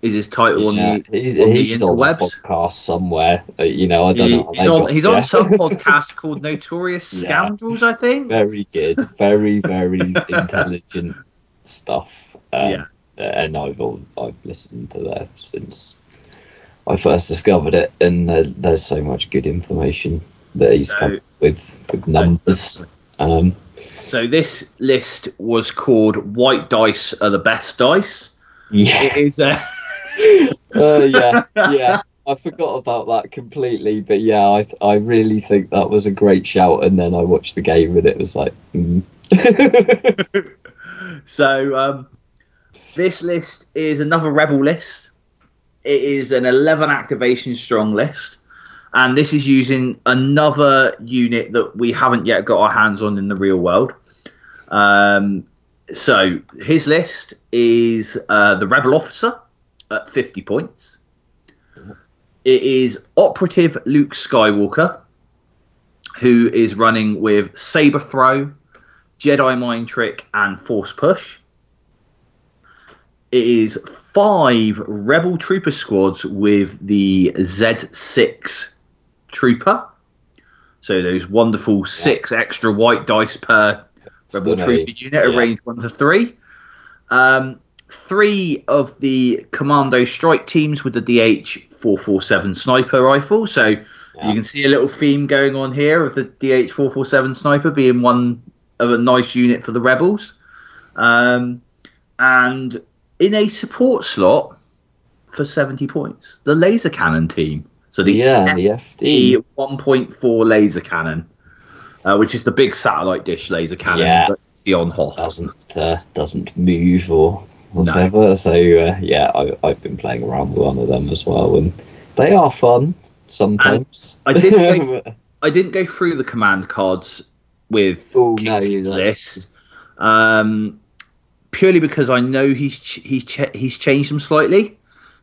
is his title on the he's interwebs. On a podcast somewhere. You know, I don't know. He's on some podcast called Notorious Scoundrels, I think. Very good, very intelligent stuff. And I've listened to that since I first discovered it, and there's so much good information that he's come up with numbers. So this list was called "White Dice Are the Best Dice." Yeah. It is yeah. I forgot about that completely, but yeah, I really think that was a great shout. And then I watched the game, and it was like, So this list is another Rebel list. It is an 11 activation strong list, and this is using another unit that we haven't yet got our hands on in the real world. So his list is the Rebel Officer at 50 points. It is Operative Luke Skywalker, who is running with Saber Throw, Jedi Mind Trick, and Force Push. It is 5 Rebel Trooper squads with the Z6 Trooper. So those wonderful 6 extra white dice per Rebel Trooper unit, arranged 1 to 3. 3 of the Commando Strike teams with the DH-447 Sniper Rifle. So you can see a little theme going on here of the DH-447 Sniper being one of a nice unit for the Rebels. And in a support slot for 70 points, the Laser Cannon team. So the FD 1.4 Laser Cannon, which is the big satellite dish laser cannon that you see on Hoth. Doesn't move or whatever. No. So I've been playing around with one of them as well, and they are fun sometimes. I didn't go through the command cards with Kingsley's list, purely because I know he's changed them slightly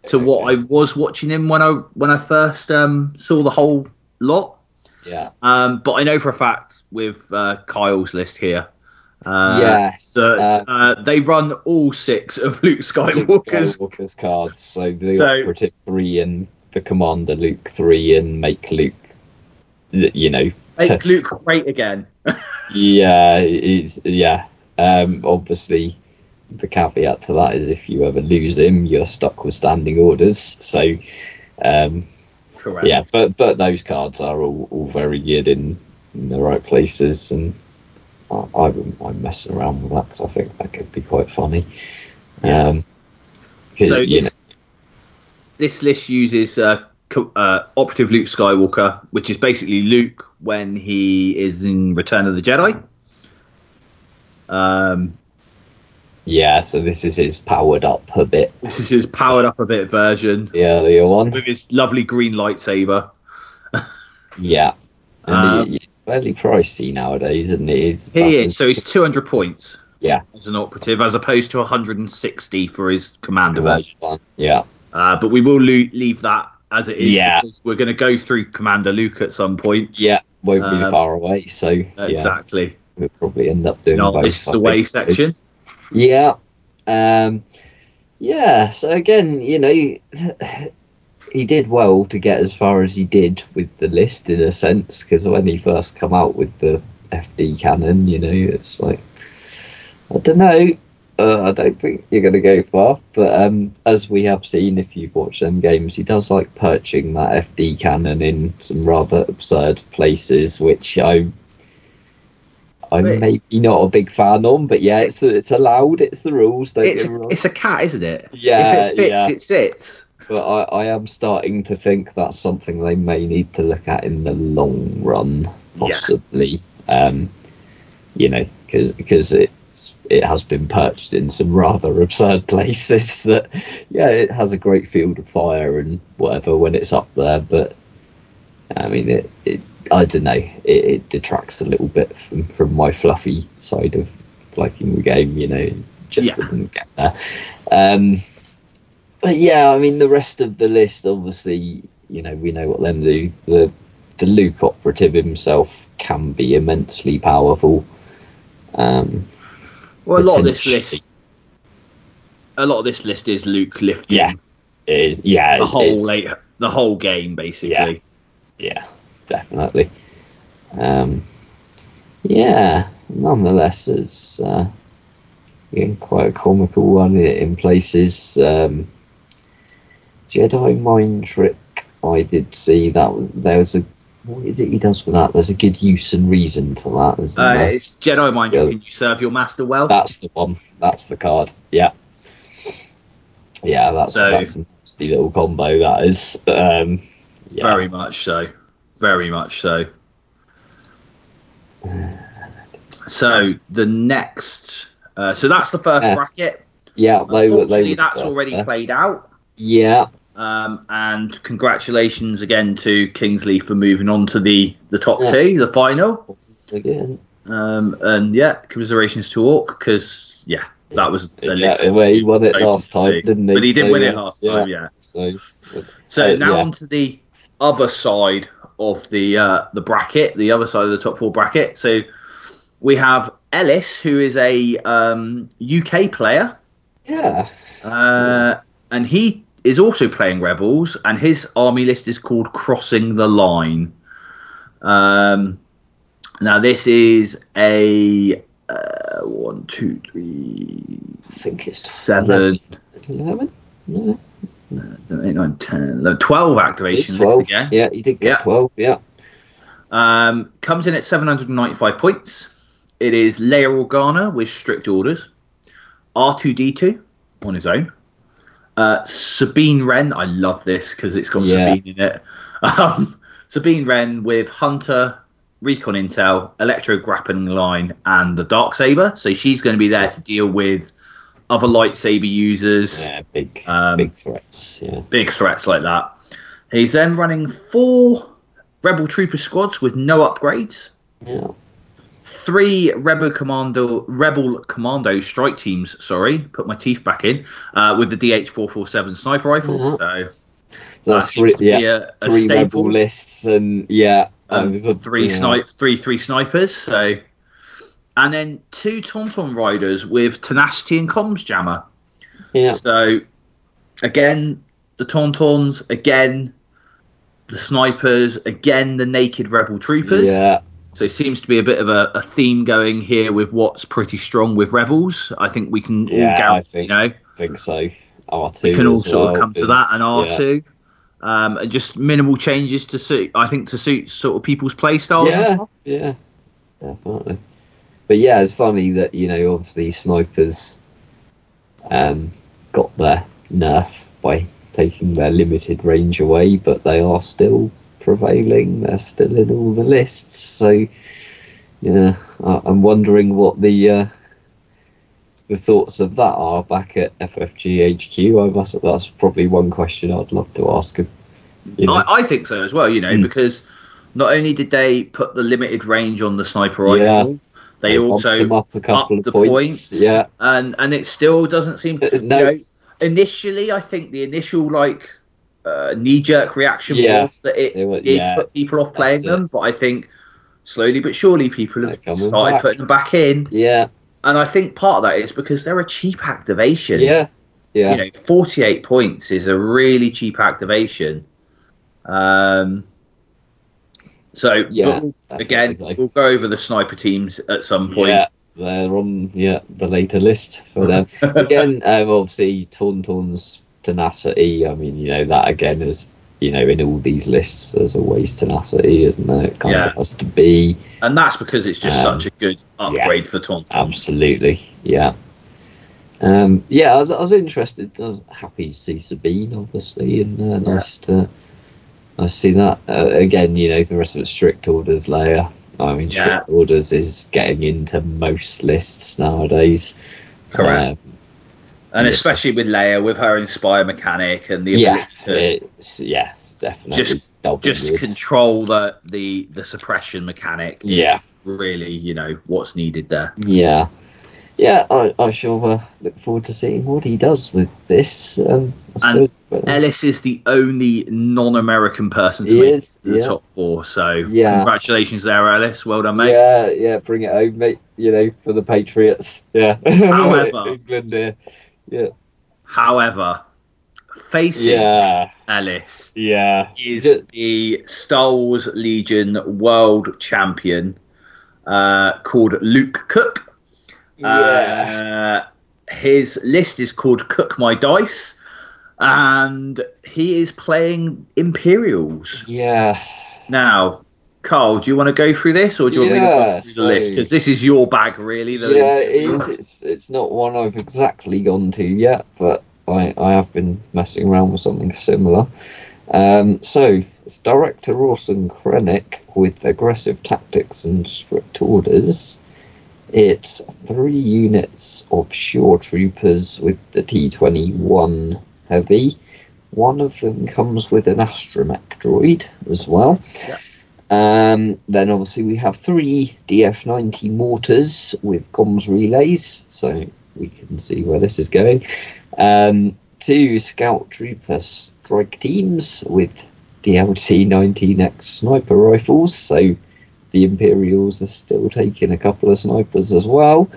to what I was watching him when I first saw the whole lot. Yeah. But I know for a fact with Kyle's list here, that they run all 6 of Luke Skywalker's cards. So the Operative 3 and the Commander Luke 3 and make Luke, make Luke great again. Obviously, the caveat to that is if you ever lose him, you're stuck with standing orders. So, correct. Yeah, but those cards are all very good in the right places, and I'm messing around with that because I think that could be quite funny. So this list uses Operative Luke Skywalker, which is basically Luke when he is in Return of the Jedi. So this is his powered up a bit. This is his powered up a bit version. Yeah, the one with his lovely green lightsaber. And it's fairly pricey nowadays, isn't it? He is. So he's 200 points. Yeah, as an operative, as opposed to 160 for his commander version. Yeah. But we will leave that as it is. Yeah. Because we're going to go through Commander Luke at some point. Yeah, won't be far away. So exactly. We'll probably end up doing both. This is the way section. Yeah. So again, he did well to get as far as he did with the list, in a sense, because when he first come out with the FD cannon, it's like, I don't know. I don't think you're going to go far. But as we have seen, if you've watched them games, he does like perching that FD cannon in some rather absurd places, which I'm maybe not a big fan on, but it's allowed. It's the rules. It's a cat, isn't it? Yeah. If it fits, it sits. But I am starting to think that's something they may need to look at in the long run, possibly. Because it has been perched in some rather absurd places that, it has a great field of fire and whatever when it's up there, but I mean, it I don't know, it detracts a little bit from my fluffy side of liking the game, wouldn't get there. But I mean, the rest of the list, obviously, we know what them do. The Luke operative himself can be immensely powerful. A lot of this list is Luke lifting It is, yeah. The whole game, basically. Yeah, definitely. Yeah, nonetheless, it's quite a comical one in places. Jedi Mind Trick, I did see that there was a. What is it he does for that? There's a good use and reason for that, isn't there? It's Jedi Mind Trick, and you serve your master well. That's the one. That's the card. Yeah. Yeah, that's a nasty little combo, that is. Yeah. Very much so. Very much so. So the next... so that's the first bracket. Yeah. Unfortunately, that's already played out. Yeah. And congratulations again to Kingsley for moving on to the top two, the final. Again. And yeah, commiserations to Orc, because that was he won it last time, didn't he? But he did win it last time, yeah. So now onto the other side of the bracket, the other side of the top four bracket. So we have Ellis, who is a UK player. Yeah. And he is also playing Rebels, and his army list is called Crossing the Line. Now this is a 1, 2, 3. I think it's 7, 11. No. 8, 9, 10, 12 activation 12. list again. Yeah, he did get 12. Yeah. Comes in at 795 points. It is Leia Organa with strict orders. R2D2 on his own. Sabine Wren, I love this because it's got Sabine in it. Sabine Wren with Hunter, Recon Intel, Electro Grappling Line, and the Darksaber. So she's going to be there to deal with other lightsaber users. Yeah, big threats. Yeah, big threats like that. He's then running 4 Rebel Trooper squads with no upgrades. Yeah. 3 Rebel Commando strike teams. Sorry, put my teeth back in. With the DH-447 sniper rifle. So that's 3 Rebel lists, and three snipers. So, and then 2 Tauntaun riders with tenacity and comms jammer. Yeah. So again, the Tauntauns, again the snipers, again the naked Rebel troopers. Yeah. So it seems to be a bit of a theme going here with what's pretty strong with Rebels. I think we can all think so. R2. We can all sort of come to that, and R2. And just minimal changes to suit sort of people's play styles. Yeah, definitely. But yeah, it's funny that obviously snipers got their nerf by taking their limited range away, but they are still prevailing. They're still in all the lists. So I'm wondering what the thoughts of that are back at FFG HQ. That's probably one question I'd love to ask him. I think so as well, because not only did they put the limited range on the sniper rifle, they also up a couple of the points. Yeah. And it still doesn't seem initially, I think the initial knee-jerk reaction was that it did put people off playing them, but I think slowly but surely people have started putting them back in. Yeah. And I think part of that is because they're a cheap activation. Yeah. Yeah. 48 points is a really cheap activation. So again, we'll go over the sniper teams at some point. Yeah, they're on the later list for them. Again, obviously Tauntaun's tenacity. I mean, that again is in all these lists. There's always tenacity, isn't there? It kind of has to be, and that's because it's just such a good upgrade for Tauntaun. Absolutely, yeah. I was interested. I was happy to see Sabine, obviously, and nice to see that. Again, the rest of it, strict orders layer. I mean, strict orders is getting into most lists nowadays. Correct. And especially with Leia, with her Inspire mechanic and the ability to definitely just control the suppression mechanic. Is really, what's needed there. Yeah. Yeah, I shall look forward to seeing what he does with this. Ellis is the only non-American person to make the top 4. So congratulations there, Ellis. Well done, mate. Yeah, bring it home, mate. For the Patriots. Yeah. However, England here. Yeah. However, facing Ellis is the Star Wars Legion World Champion called Luke Cook. His list is called Cook My Dice, and he is playing Imperials. Now, Carl, do you want to go through this, or do you want me to go through the list? Because this is your bag, really. It is. It's not one I've exactly gone to yet, but I have been messing around with something similar. So it's Director Orson Krennic with aggressive tactics and strict orders. It's 3 units of shore troopers with the T-21 heavy. One of them comes with an astromech droid as well. Then obviously we have 3 DF-90 mortars with comms relays, so we can see where this is going. 2 scout trooper strike teams with DLT-19X sniper rifles, so the Imperials are still taking a couple of snipers as well.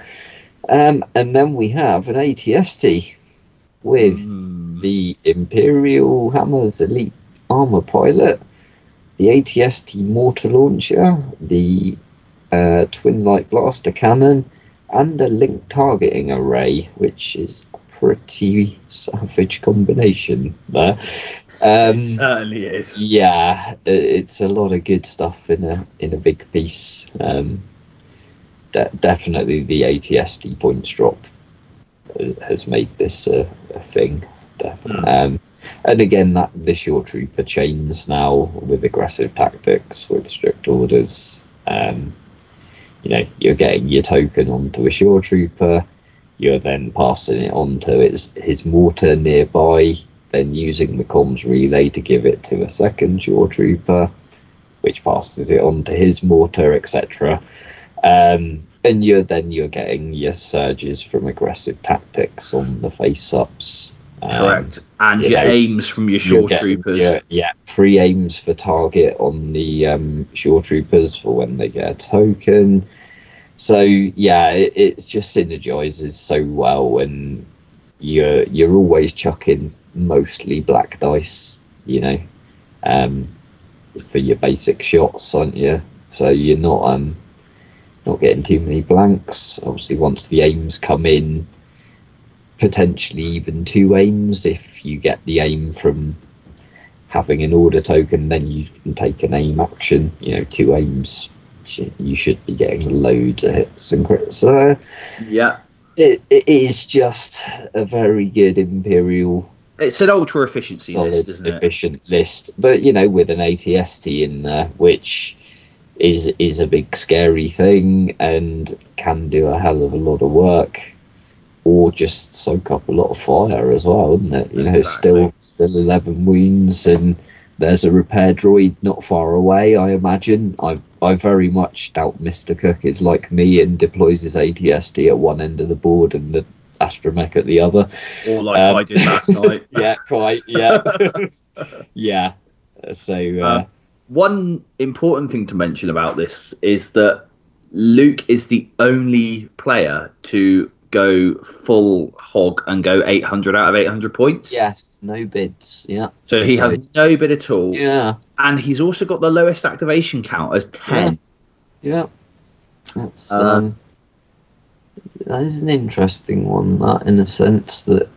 And then we have an ATST with the Imperial Hammers Elite Armor Pilot, the ATST Mortar Launcher, the Twin Light Blaster Cannon, and a Link Targeting Array, which is a pretty savage combination there. It certainly is. Yeah, it's a lot of good stuff in a big piece. Definitely the ATST points drop has made this a thing. Definitely. And again, that the short trooper chains now with aggressive tactics, with strict orders. You're getting your token onto a shore trooper. You're then passing it on to his mortar nearby, then using the comms relay to give it to a second shore trooper, which passes it on to his mortar, etc. And you're getting your surges from aggressive tactics on the face-ups. Correct. And your aims from your shore troopers. 3 aims for target on the shore troopers for when they get a token. So it just synergizes so well, and you're always chucking mostly black dice, for your basic shots, aren't you? So you're not getting too many blanks. Obviously, once the aims come in, potentially even 2 aims. If you get the aim from having an order token, then you can take an aim action. 2 aims, you should be getting loads of hits and crits. So it is just a very good Imperial. It's an ultra efficiency list, isn't it? Efficient list, but with an ATST in there, which is a big scary thing and can do a hell of a lot of work, or just soak up a lot of fire as well, isn't it? Exactly. Still 11 wounds, and there's a repair droid not far away, I imagine. I very much doubt Mr. Cook is like me and deploys his ATST at one end of the board and the astromech at the other. Or like I did last night. Yeah, quite, yeah. So one important thing to mention about this is that Luke is the only player to go full hog and go 800 out of 800 points. Yes, no bids. Yeah. So he has no bid at all. Yeah. And he's also got the lowest activation count as 10. Yeah. That's that is an interesting one, that, in the sense that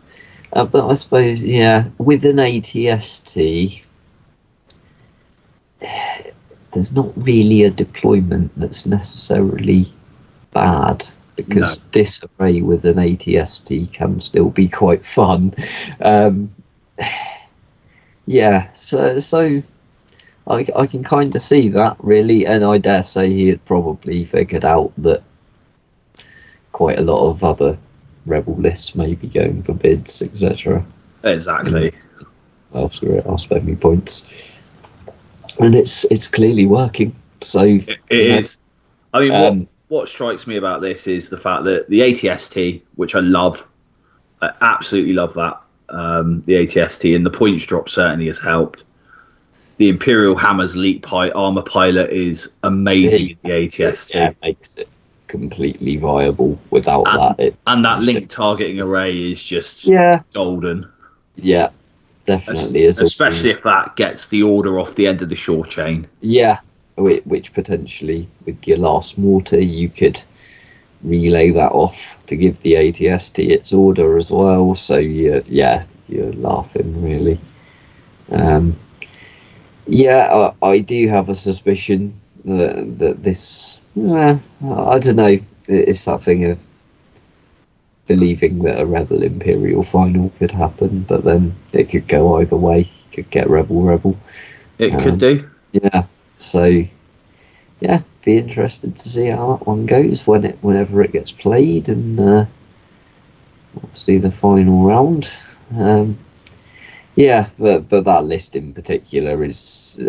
but I suppose with an ATST there's not really a deployment that's necessarily bad, because disarray with an ATST can still be quite fun. So I can kind of see that, really, and I dare say he had probably figured out that quite a lot of other rebel lists may be going for bids, etc. Exactly. Well, screw it, I'll spend me points. And it's clearly working. So it is. I mean, what strikes me about this is the fact that the ATST, which I love, I absolutely love that, the ATST, and the points drop certainly has helped. The Imperial Hammers Elite Armor Pilot is amazing in the ATST. Yeah, it makes it completely viable. Without that, and that link targeting array is just golden. Yeah, definitely. Especially if that gets the order off the end of the shore chain. Yeah, which potentially with your last mortar you could relay that off to give the ATST its order as well. So you're laughing really. I do have a suspicion that this, I don't know, it's that thing of believing that a Rebel Imperial final could happen, but then it could go either way. You could get Rebel. It could do. Yeah. So yeah, be interested to see how that one goes whenever it gets played, and obviously the final round. But that list in particular is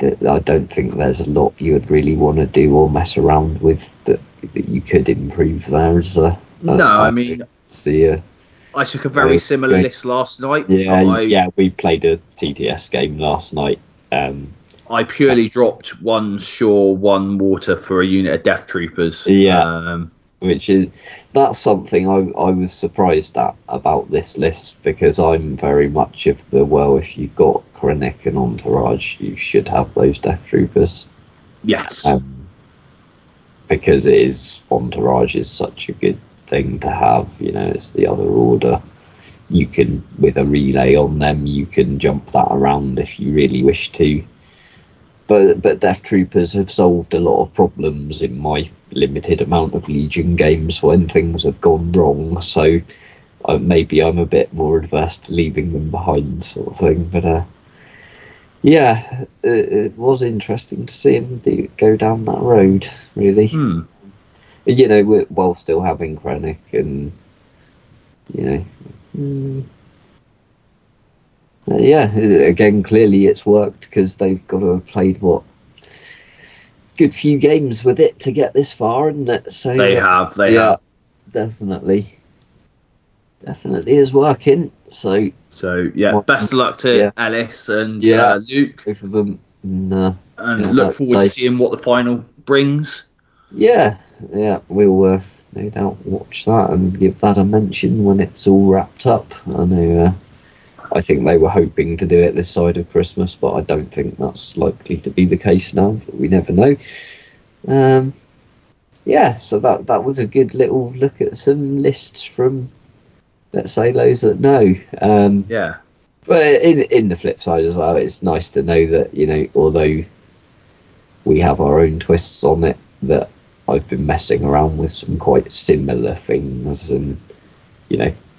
I don't think there's a lot you would really want to do or mess around with that you could improve there. I took a very similar list last night. We played a TTS game last night. I purely dropped one shore, one water for a unit of Death Troopers. That's something I was surprised at about this list, because I'm very much of the, if you've got Krennic and Entourage, you should have those Death Troopers. Yes. Because Entourage is such a good thing to have, it's the other order. You can, with a relay on them, you can jump that around if you really wish to. But Death Troopers have solved a lot of problems in my limited amount of Legion games when things have gone wrong. So maybe I'm a bit more adverse to leaving them behind, sort of thing. But it was interesting to see him go down that road, really. While still having Krennic and again, clearly it's worked, because they've got to have played good few games with it to get this far, isn't it? So they have definitely is working. So best of luck to Ellis and Luke, both of them, and look forward to seeing what the final brings. We'll no doubt watch that and give that a mention when it's all wrapped up. I think they were hoping to do it this side of Christmas, but I don't think that's likely to be the case now. But we never know. So that was a good little look at some lists from, let's say, those that know. But in the flip side as well, it's nice to know that, although we have our own twists on it, that I've been messing around with some quite similar things, and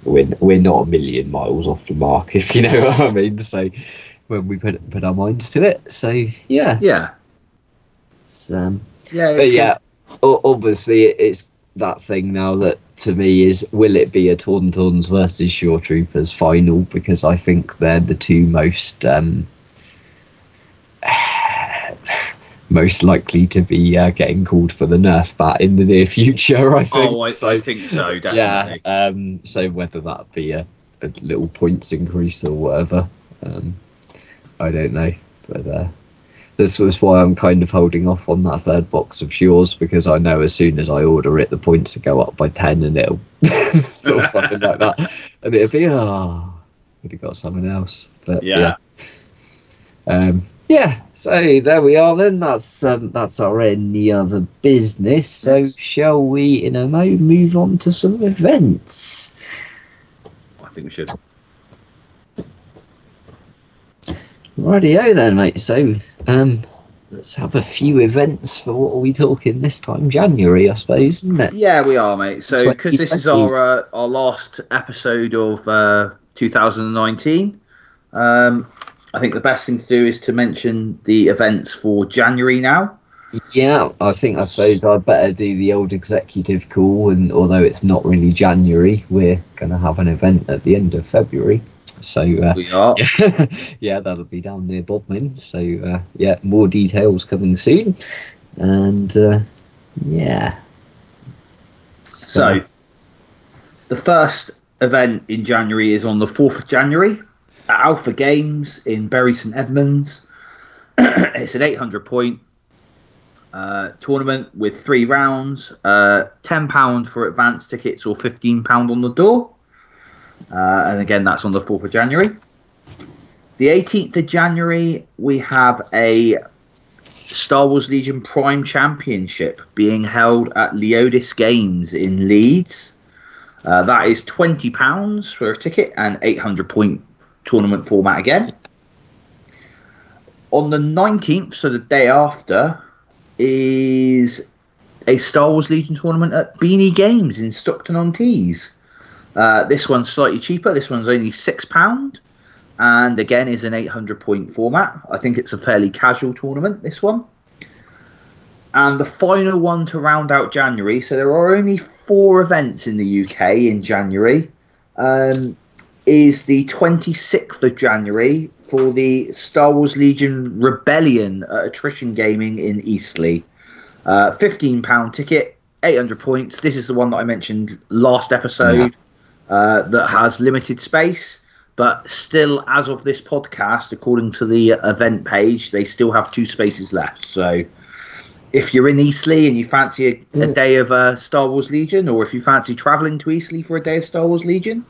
we're not a million miles off the mark, if you know what I mean. So when we put our minds to it, so obviously it's that thing now that to me is, will it be a Tauntauns versus Shore Troopers final? Because I think they're the two most likely to be getting called for the Nerf bat in the near future, I think. I think so, definitely. So whether that be a little points increase or whatever, I don't know. But this was why I'm kind of holding off on that third box of Shores, because I know as soon as I order it, the points will go up by 10, and it'll sort of something like that, and it'll be would have got something else. But so there we are then. That's our any other business. So shall we, in a moment, move on to some events? I think we should. Rightio then, mate. So let's have a few events for, what are we talking this time? January, I suppose, isn't it? Yeah, we are, mate. So because this is our last episode of 2019, I think the best thing to do is to mention the events for January now. Yeah, I suppose I'd better do the old executive call, and although it's not really January, we're going to have an event at the end of February. So we are. Yeah, that'll be down near Bodmin. So more details coming soon. And So the first event in January is on the 4th of January. At Alpha Games in Bury St Edmunds. It's an 800-point tournament with 3 rounds, £10 for advance tickets or £15 on the door. And again, that's on the 4th of January. The 18th of January, we have a Star Wars Legion Prime Championship being held at Leodis Games in Leeds. That is £20 for a ticket and 800-point tournament format again. On the 19th, so the day after, is a Star Wars Legion tournament at Beanie Games in Stockton-on-Tees. This one's slightly cheaper. This one's only £6. And again, is an 800-point format. I think it's a fairly casual tournament, this one. And the final one to round out January. So there are only 4 events in the UK in January. Is the 26th of January for the Star Wars Legion Rebellion at Attrition Gaming in Eastleigh. £15 ticket, 800 points. This is the one that I mentioned last episode that has limited space. But still, as of this podcast, according to the event page, they still have 2 spaces left. So if you're in Eastleigh and you fancy a day of Star Wars Legion, or if you fancy travelling to Eastleigh for a day of Star Wars Legion,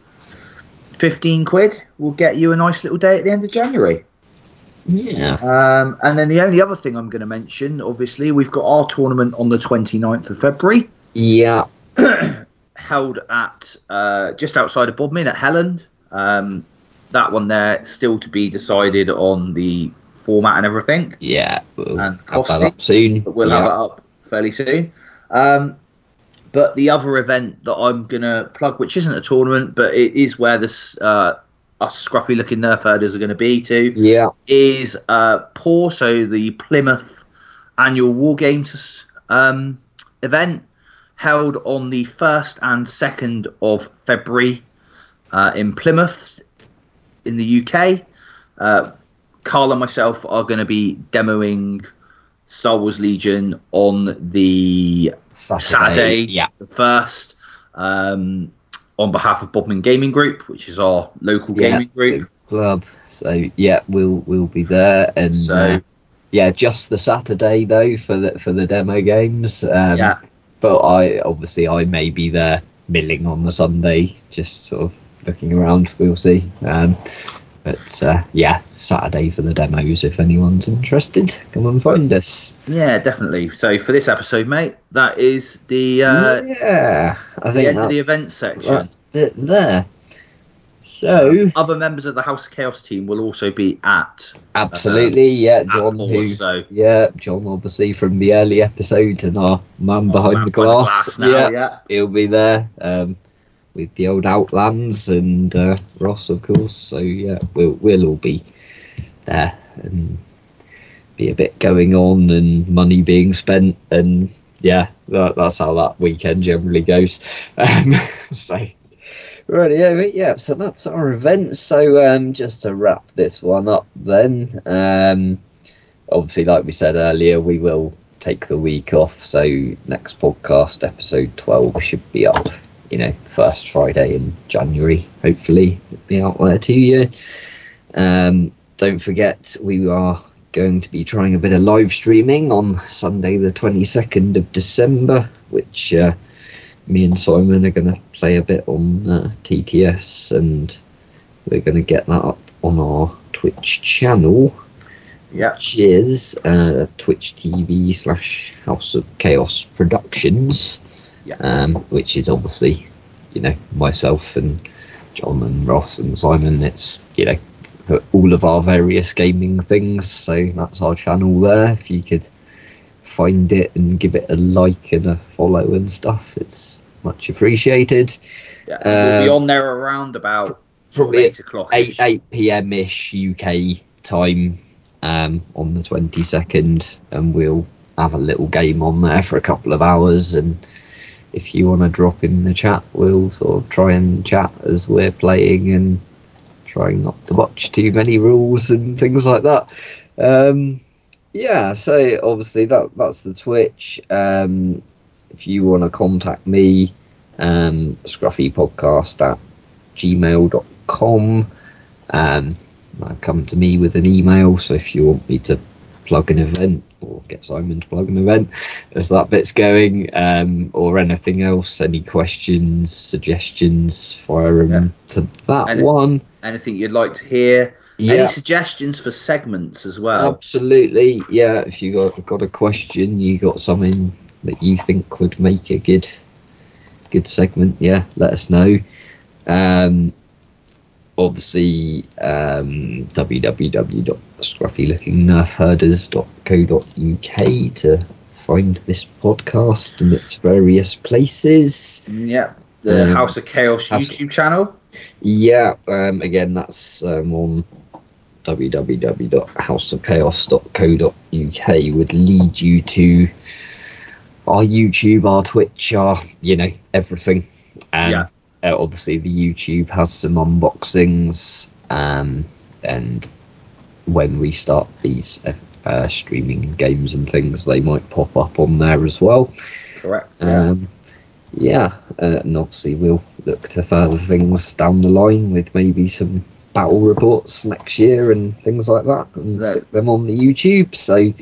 £15 will get you a nice little day at the end of January. Yeah. And then the only other thing I'm going to mention, obviously, we've got our tournament on the 29th of February. Yeah. Held at just outside of Bodmin at Helland. That one there still to be decided on the format and everything. Yeah. And costing. Have that up soon. But we'll have it up fairly soon. But the other event that I'm going to plug, which isn't a tournament, but it is where this us scruffy-looking Nerf Herders are going to be too, is POR, so the Plymouth Annual War Games event, held on the 1st and 2nd of February in Plymouth in the UK. Carl and myself are going to be demoing Star Wars Legion on the Saturday the 1st, on behalf of Bodmin Gaming Group, which is our local gaming group club. So we'll be there, and just the Saturday though for the demo games. But I may be there milling on the Sunday, just sort of looking around. We'll see. But Saturday for the demos. If anyone's interested, come and find us. Yeah, definitely. So for this episode, mate, that is the I think end of the event section. Bit there. So other members of the House of Chaos team will also be at John, John, obviously from the early episode, and our man behind the glass. He'll be there. With the old Outlands and Ross, of course. So we'll all be there, and be a bit going on and money being spent, and that's how that weekend generally goes. So that's our event. So just to wrap this one up, then obviously, like we said earlier, we will take the week off. So next podcast, episode 12, should be up. First Friday in January, hopefully it'll be out there to you. Don't forget, we are going to be trying a bit of live streaming on Sunday the 22nd of December, which me and Simon are going to play a bit on TTS, and we're going to get that up on our Twitch channel, which is Twitch TV / House of Chaos Productions. Which is obviously, myself and John and Ross and Simon. It's, all of our various gaming things. So that's our channel there. If you could find it and give it a like and a follow and stuff, it's much appreciated. We'll be on there around about probably 8 o'clock. 8 p.m. UK time on the 22nd, and we'll have a little game on there for a couple of hours. And if you want to drop in the chat, we'll sort of try and chat as we're playing, and trying not to watch too many rules and things like that. So obviously that's the Twitch. If you want to contact me, scruffypodcast@gmail.com. Come to me with an email. So if you want me to plug an event, or get Simon to plug an event as that bit's going, or anything else, any questions, suggestions, fire them to that one. Anything you'd like to hear? Any suggestions for segments as well? Absolutely, yeah. If you got a question, you got something that you think would make a good segment, let us know. Obviously, www.scruffylookingnerfherders.co.uk to find this podcast and its various places. The House of Chaos YouTube channel. Again, that's on www.houseofchaos.co.uk would lead you to our YouTube, our Twitch, our everything. Obviously the YouTube has some unboxings, and when we start these streaming games and things, they might pop up on there as well. Correct. And obviously we'll look to further things down the line with maybe some battle reports next year and things like that, and stick them on the YouTube. So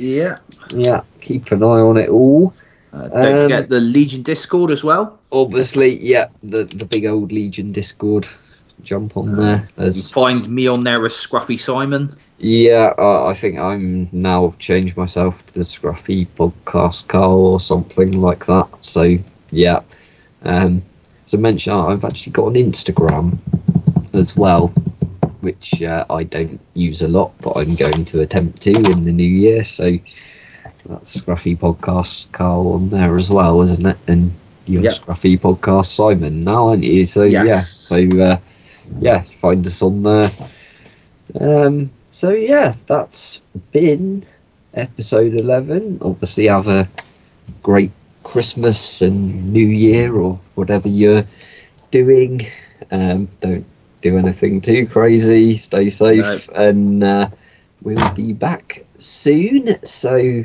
keep an eye on it all. Don't forget the Legion Discord as well. Obviously, the big old Legion Discord. Jump on there. You can find me on there as Scruffy Simon. I think I'm now changed myself to the Scruffy Podcast Carl or something like that. So so mention I've actually got an Instagram as well, which I don't use a lot, but I'm going to attempt to in the new year. So that's Scruffy Podcast Carl on there as well, isn't it? And you're Scruffy Podcast Simon now, aren't you? So find us on there. That's been episode 11. Obviously, have a great Christmas and New Year or whatever you're doing. Don't do anything too crazy. Stay safe, and we'll be back soon. So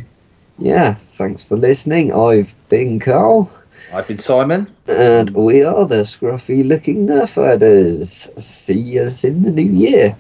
thanks for listening. I've been Carl. I've been Simon. And we are the Scruffy Looking Nerf Herders. See us in the new year.